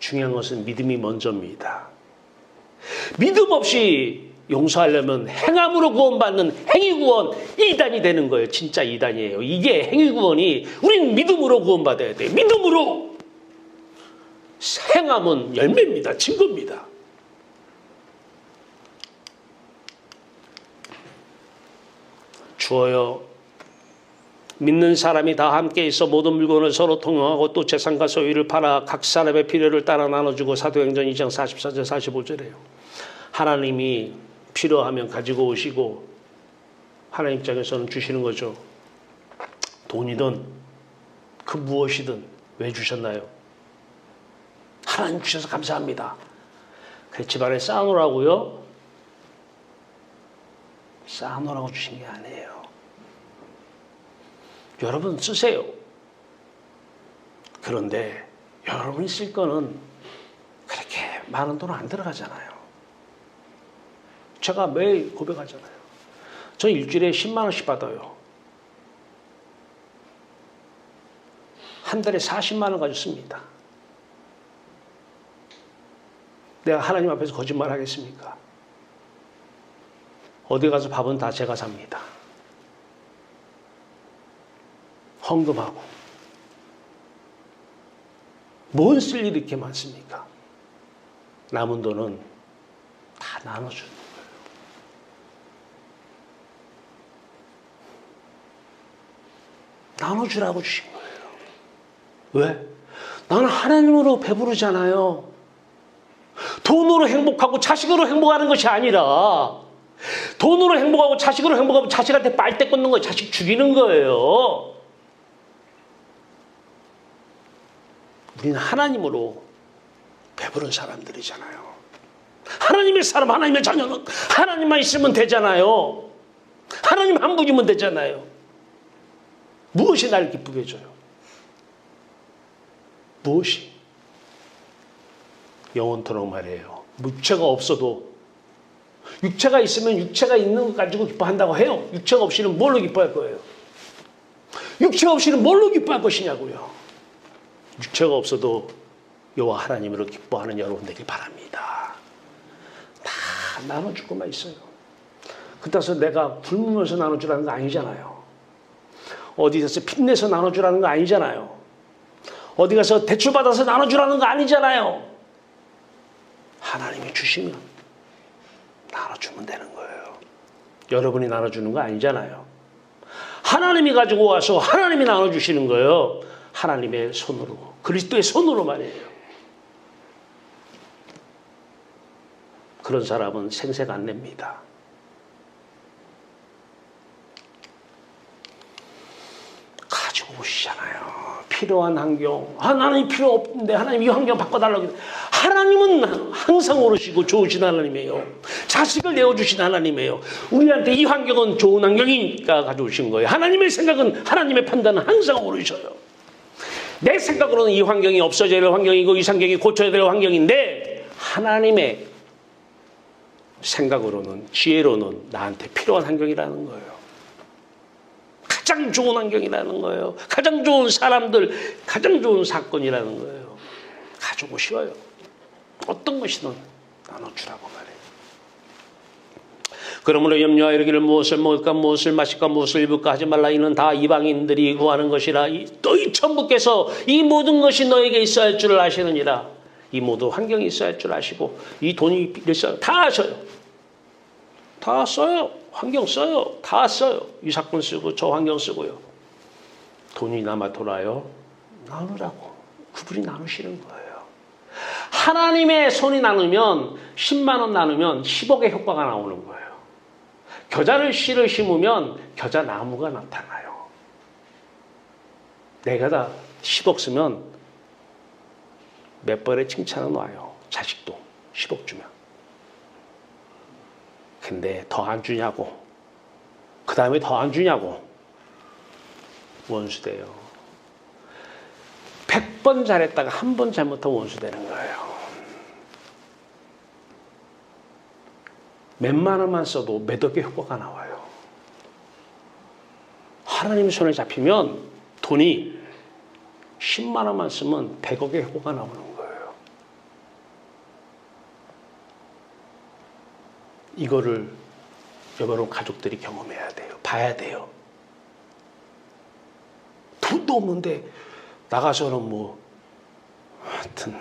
중요한 것은 믿음이 먼저입니다. 믿음 없이 용서하려면 행함으로 구원받는 행위구원 2단이 되는 거예요. 진짜 2단이에요. 이게 행위구원이, 우리는 믿음으로 구원받아야 돼요. 믿음으로. 행함은 열매입니다. 증거입니다. 주어요, 믿는 사람이 다 함께 있어 모든 물건을 서로 통용하고 또 재산과 소유를 팔아 각 사람의 필요를 따라 나눠주고. 사도행전 2장 44절 45절이에요. 하나님이 필요하면 가지고 오시고 하나님 입장에서는 주시는 거죠. 돈이든 그 무엇이든 왜 주셨나요? 하나님 주셔서 감사합니다. 그 집안에 쌓아놓으라고요? 쌓아놓으라고 주신 게 아니에요. 여러분 쓰세요. 그런데 여러분이 쓸 거는 그렇게 많은 돈 안 들어가잖아요. 제가 매일 고백하잖아요. 저 일주일에 10만 원씩 받아요. 한 달에 40만 원 가지고 씁니다. 내가 하나님 앞에서 거짓말 하겠습니까? 어디 가서 밥은 다 제가 삽니다. 헌금하고. 뭔 쓸 일이 이렇게 많습니까? 남은 돈은 다 나눠주는 거예요. 나눠주라고 주신 거예요. 왜? 나는 하나님으로 배부르잖아요. 돈으로 행복하고 자식으로 행복하는 것이 아니라 돈으로 행복하고 자식으로 행복하고 자식한테 빨대 꽂는 거예요. 자식 죽이는 거예요. 우리는 하나님으로 배부른 사람들이잖아요. 하나님의 사람, 하나님의 자녀는 하나님만 있으면 되잖아요. 하나님 한 분이면 되잖아요. 무엇이 날 기쁘게 해줘요? 무엇이? 영원토록 말이에요. 육체가 없어도 육체가 있으면 육체가 있는 것 가지고 기뻐한다고 해요. 육체가 없이는 뭘로 기뻐할 거예요? 육체가 없이는 뭘로 기뻐할 것이냐고요. 육체가 없어도 여호와 하나님으로 기뻐하는 여러분 되길 바랍니다. 다 나눠주고만 있어요. 그따서 내가 굶으면서 나눠주라는 거 아니잖아요. 어디 가서 빚내서 나눠주라는 거 아니잖아요. 어디 가서 대출받아서 나눠주라는 거 아니잖아요. 하나님이 주시면 나눠주면 되는 거예요. 여러분이 나눠주는 거 아니잖아요. 하나님이 가지고 와서 하나님이 나눠주시는 거예요. 하나님의 손으로, 그리스도의 손으로 말이에요. 그런 사람은 생색 안 냅니다. 가지고 오시잖아요. 필요한 환경. 하나님 필요 없는데 하나님 이 환경 바꿔달라고. 하나님은 항상 오르시고 좋으신 하나님이에요. 자식을 내어주신 하나님이에요. 우리한테 이 환경은 좋은 환경이니까 가져오신 거예요. 하나님의 생각은, 하나님의 판단은 항상 오르셔요. 내 생각으로는 이 환경이 없어져야 될 환경이고 이 환경이 고쳐야 될 환경인데 하나님의 생각으로는, 지혜로는 나한테 필요한 환경이라는 거예요. 가장 좋은 환경이라는 거예요. 가장 좋은 사람들, 가장 좋은 사건이라는 거예요. 가지고 쉬워요. 어떤 것이든 나눠주라고 말해요. 그러므로 염려하여 이르기를 무엇을 먹을까 무엇을 마실까 무엇을 입을까 하지 말라. 이는 다 이방인들이 구하는 것이라. 너희 천부께서 이 모든 것이 너에게 있어야 할 줄을 아시느니라. 이 모든 환경이 있어야 할 줄 아시고 이 돈이 있어야 다 아셔요. 다 써요. 환경 써요. 다 써요. 이 사건 쓰고 저 환경 쓰고요. 돈이 남아 돌아요. 나누라고. 그분이 나누시는 거예요. 하나님의 손이 나누면 10만 원 나누면 10억의 효과가 나오는 거예요. 겨자를 씨를 심으면 겨자 나무가 나타나요. 내가 다 10억 쓰면 몇 번의 칭찬은 와요. 자식도 10억 주면. 근데 더 안 주냐고. 그 다음에 더 안 주냐고. 원수돼요. 100번 잘했다가 한 번 잘못하면 원수되는 거예요. 몇만 원만 써도 몇 억의 효과가 나와요. 하나님 손에 잡히면 돈이 10만 원만 쓰면 100억의 효과가 나오는 거예요. 이거를 여러분 가족들이 경험해야 돼요. 봐야 돼요. 돈도 없는데 나가서는 뭐 하여튼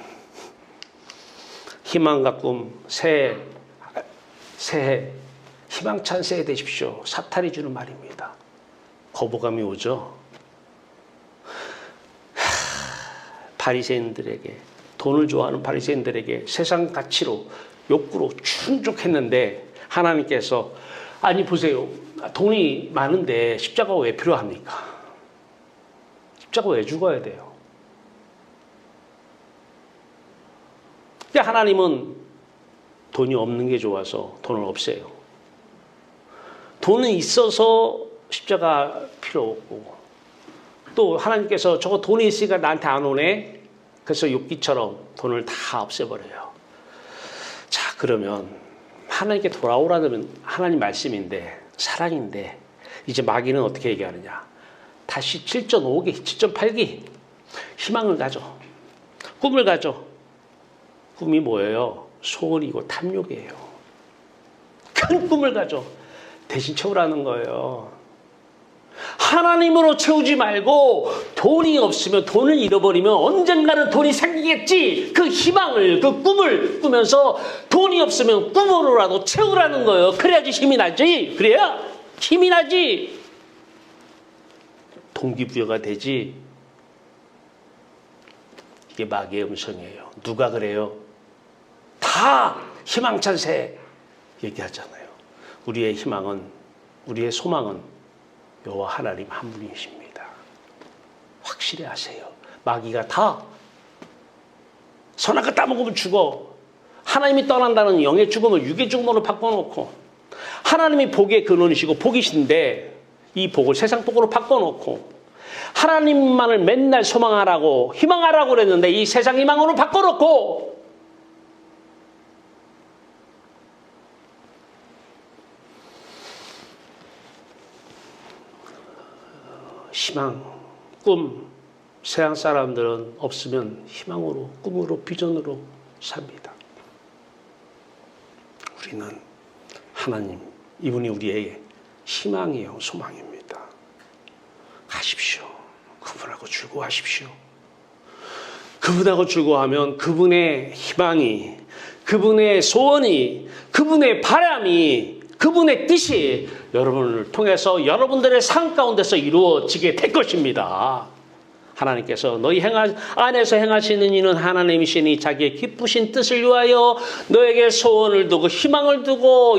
희망과 꿈, 새해 희망찬 새해 되십시오. 사탄이 주는 말입니다. 거부감이 오죠. 바리새인들에게, 돈을 좋아하는 바리새인들에게 세상 가치로 욕구로 충족했는데 하나님께서 아니 보세요. 돈이 많은데 십자가가 왜 필요합니까? 십자가 왜 죽어야 돼요? 근데 하나님은 돈이 없는 게 좋아서 돈을 없애요. 돈은 있어서 십자가 필요 없고, 또 하나님께서 저거 돈이 있으니까 나한테 안 오네? 그래서 욥기처럼 돈을 다 없애버려요. 자, 그러면 하나님께 돌아오라는 하나님 말씀인데, 사랑인데, 이제 마귀는 어떻게 얘기하느냐? 다시 7.5기, 7.8기 희망을 가져. 꿈을 가져. 꿈이 뭐예요? 소원이고 탐욕이에요. 큰 꿈을 가져. 대신 채우라는 거예요. 하나님으로 채우지 말고 돈이 없으면, 돈을 잃어버리면 언젠가는 돈이 생기겠지. 그 희망을, 그 꿈을 꾸면서 돈이 없으면 꿈으로라도 채우라는 거예요. 그래야지 힘이 나지. 그래야 힘이 나지. 동기부여가 되지. 이게 마귀의 음성이에요. 누가 그래요? 다 희망찬 새 얘기하잖아요. 우리의 희망은, 우리의 소망은 여호와 하나님 한 분이십니다. 확실히 아세요. 마귀가 다 선악과 따먹으면 죽어. 하나님이 떠난다는 영의 죽음을 육의 죽음으로 바꿔놓고, 하나님이 복의 근원이시고 복이신데 이 복을 세상 복으로 바꿔놓고, 하나님만을 맨날 소망하라고 희망하라고 그랬는데 이 세상 희망으로 바꿔놓고, 희망, 꿈, 세상 사람들은 없으면 희망으로, 꿈으로, 비전으로 삽니다. 우리는 하나님, 이분이 우리의 희망이요, 소망입니다. 가십시오. 그분하고 즐거워하십시오. 그분하고 즐거워하면 그분의 희망이, 그분의 소원이, 그분의 바람이, 그분의 뜻이 여러분을 통해서 여러분들의 삶 가운데서 이루어지게 될 것입니다. 하나님께서 너희 안에서 행하시는 이는 하나님이시니 자기의 기쁘신 뜻을 위하여 너에게 소원을 두고 희망을 두고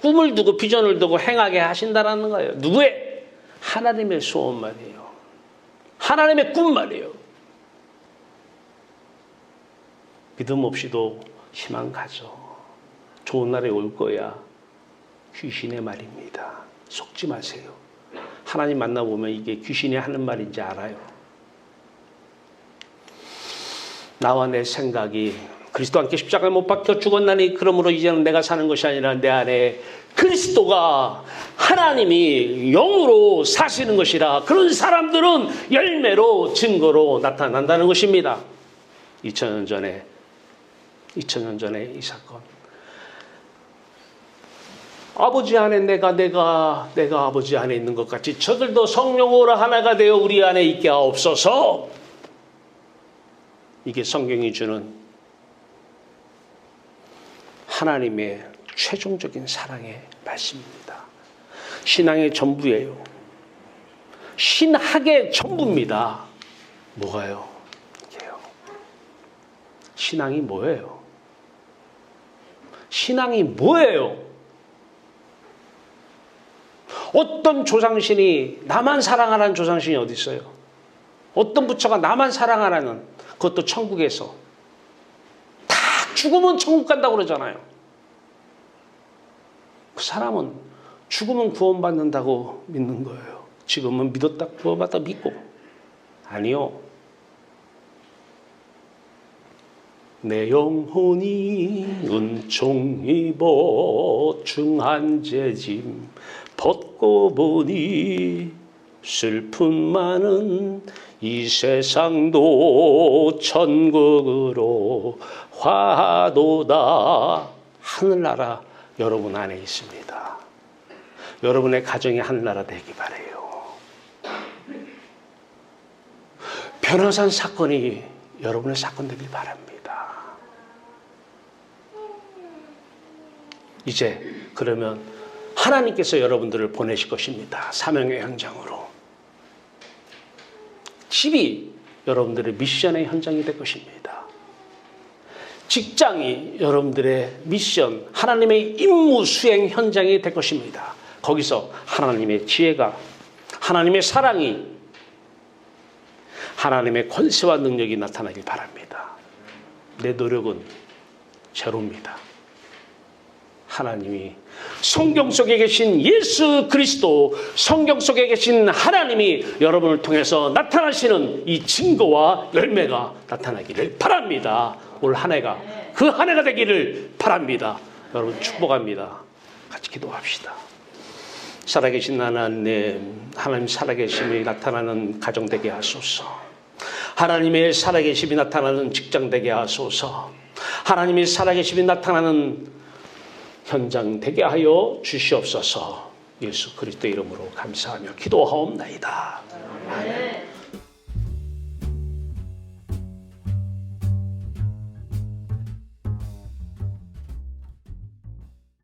꿈을 두고 비전을 두고 행하게 하신다라는 거예요. 누구의? 하나님의 소원 말이에요. 하나님의 꿈 말이에요. 믿음 없이도 희망 가져. 좋은 날이 올 거야. 귀신의 말입니다. 속지 마세요. 하나님 만나보면 이게 귀신이 하는 말인지 알아요. 나와 내 생각이 그리스도와 함께 십자가에 못 박혀 죽었나니 그러므로 이제는 내가 사는 것이 아니라 내 안에 그리스도가 하나님이 영으로 사시는 것이라. 그런 사람들은 열매로 증거로 나타난다는 것입니다. 2000년 전에 이 사건. 아버지 안에 내가 아버지 안에 있는 것 같이 저들도 성령으로 하나가 되어 우리 안에 있게 하옵소서. 이게 성경이 주는 하나님의 최종적인 사랑의 말씀입니다. 신앙의 전부예요. 신학의 전부입니다. 뭐가요? 이게요. 신앙이 뭐예요? 신앙이 뭐예요? 어떤 조상신이, 나만 사랑하라는 조상신이 어디 있어요? 어떤 부처가 나만 사랑하라는, 그것도 천국에서 다 죽으면 천국 간다고 그러잖아요. 그 사람은 죽으면 구원받는다고 믿는 거예요. 지금은 믿었다 구원받다 믿고. 아니요. 내 영혼이 은총 입어 중한 죄짐 벗고 보니 슬픔 많은 이 세상도 천국으로 화도다. 하늘나라 여러분 안에 있습니다. 여러분의 가정이 하늘나라 되기 바라요. 변호산 사건이 여러분의 사건 되길 바랍니다. 이제 그러면 하나님께서 여러분들을 보내실 것입니다. 사명의 현장으로. 집이 여러분들의 미션의 현장이 될 것입니다. 직장이 여러분들의 미션, 하나님의 임무 수행 현장이 될 것입니다. 거기서 하나님의 지혜가, 하나님의 사랑이, 하나님의 권세와 능력이 나타나길 바랍니다. 내 노력은 제로입니다. 하나님이, 성경 속에 계신 예수 그리스도, 성경 속에 계신 하나님이 여러분을 통해서 나타나시는 이 증거와 열매가 나타나기를 바랍니다. 올 한 해가 그 한 해가 되기를 바랍니다. 여러분 축복합니다. 같이 기도합시다. 살아계신 하나님, 하나님 살아계심이 나타나는 가정 되게 하소서. 하나님의 살아계심이 나타나는 직장 되게 하소서. 하나님의 살아계심이 나타나는 현장 되게 하여 주시옵소서. 예수 그리스도 이름으로 감사하며 기도하옵나이다. 아멘.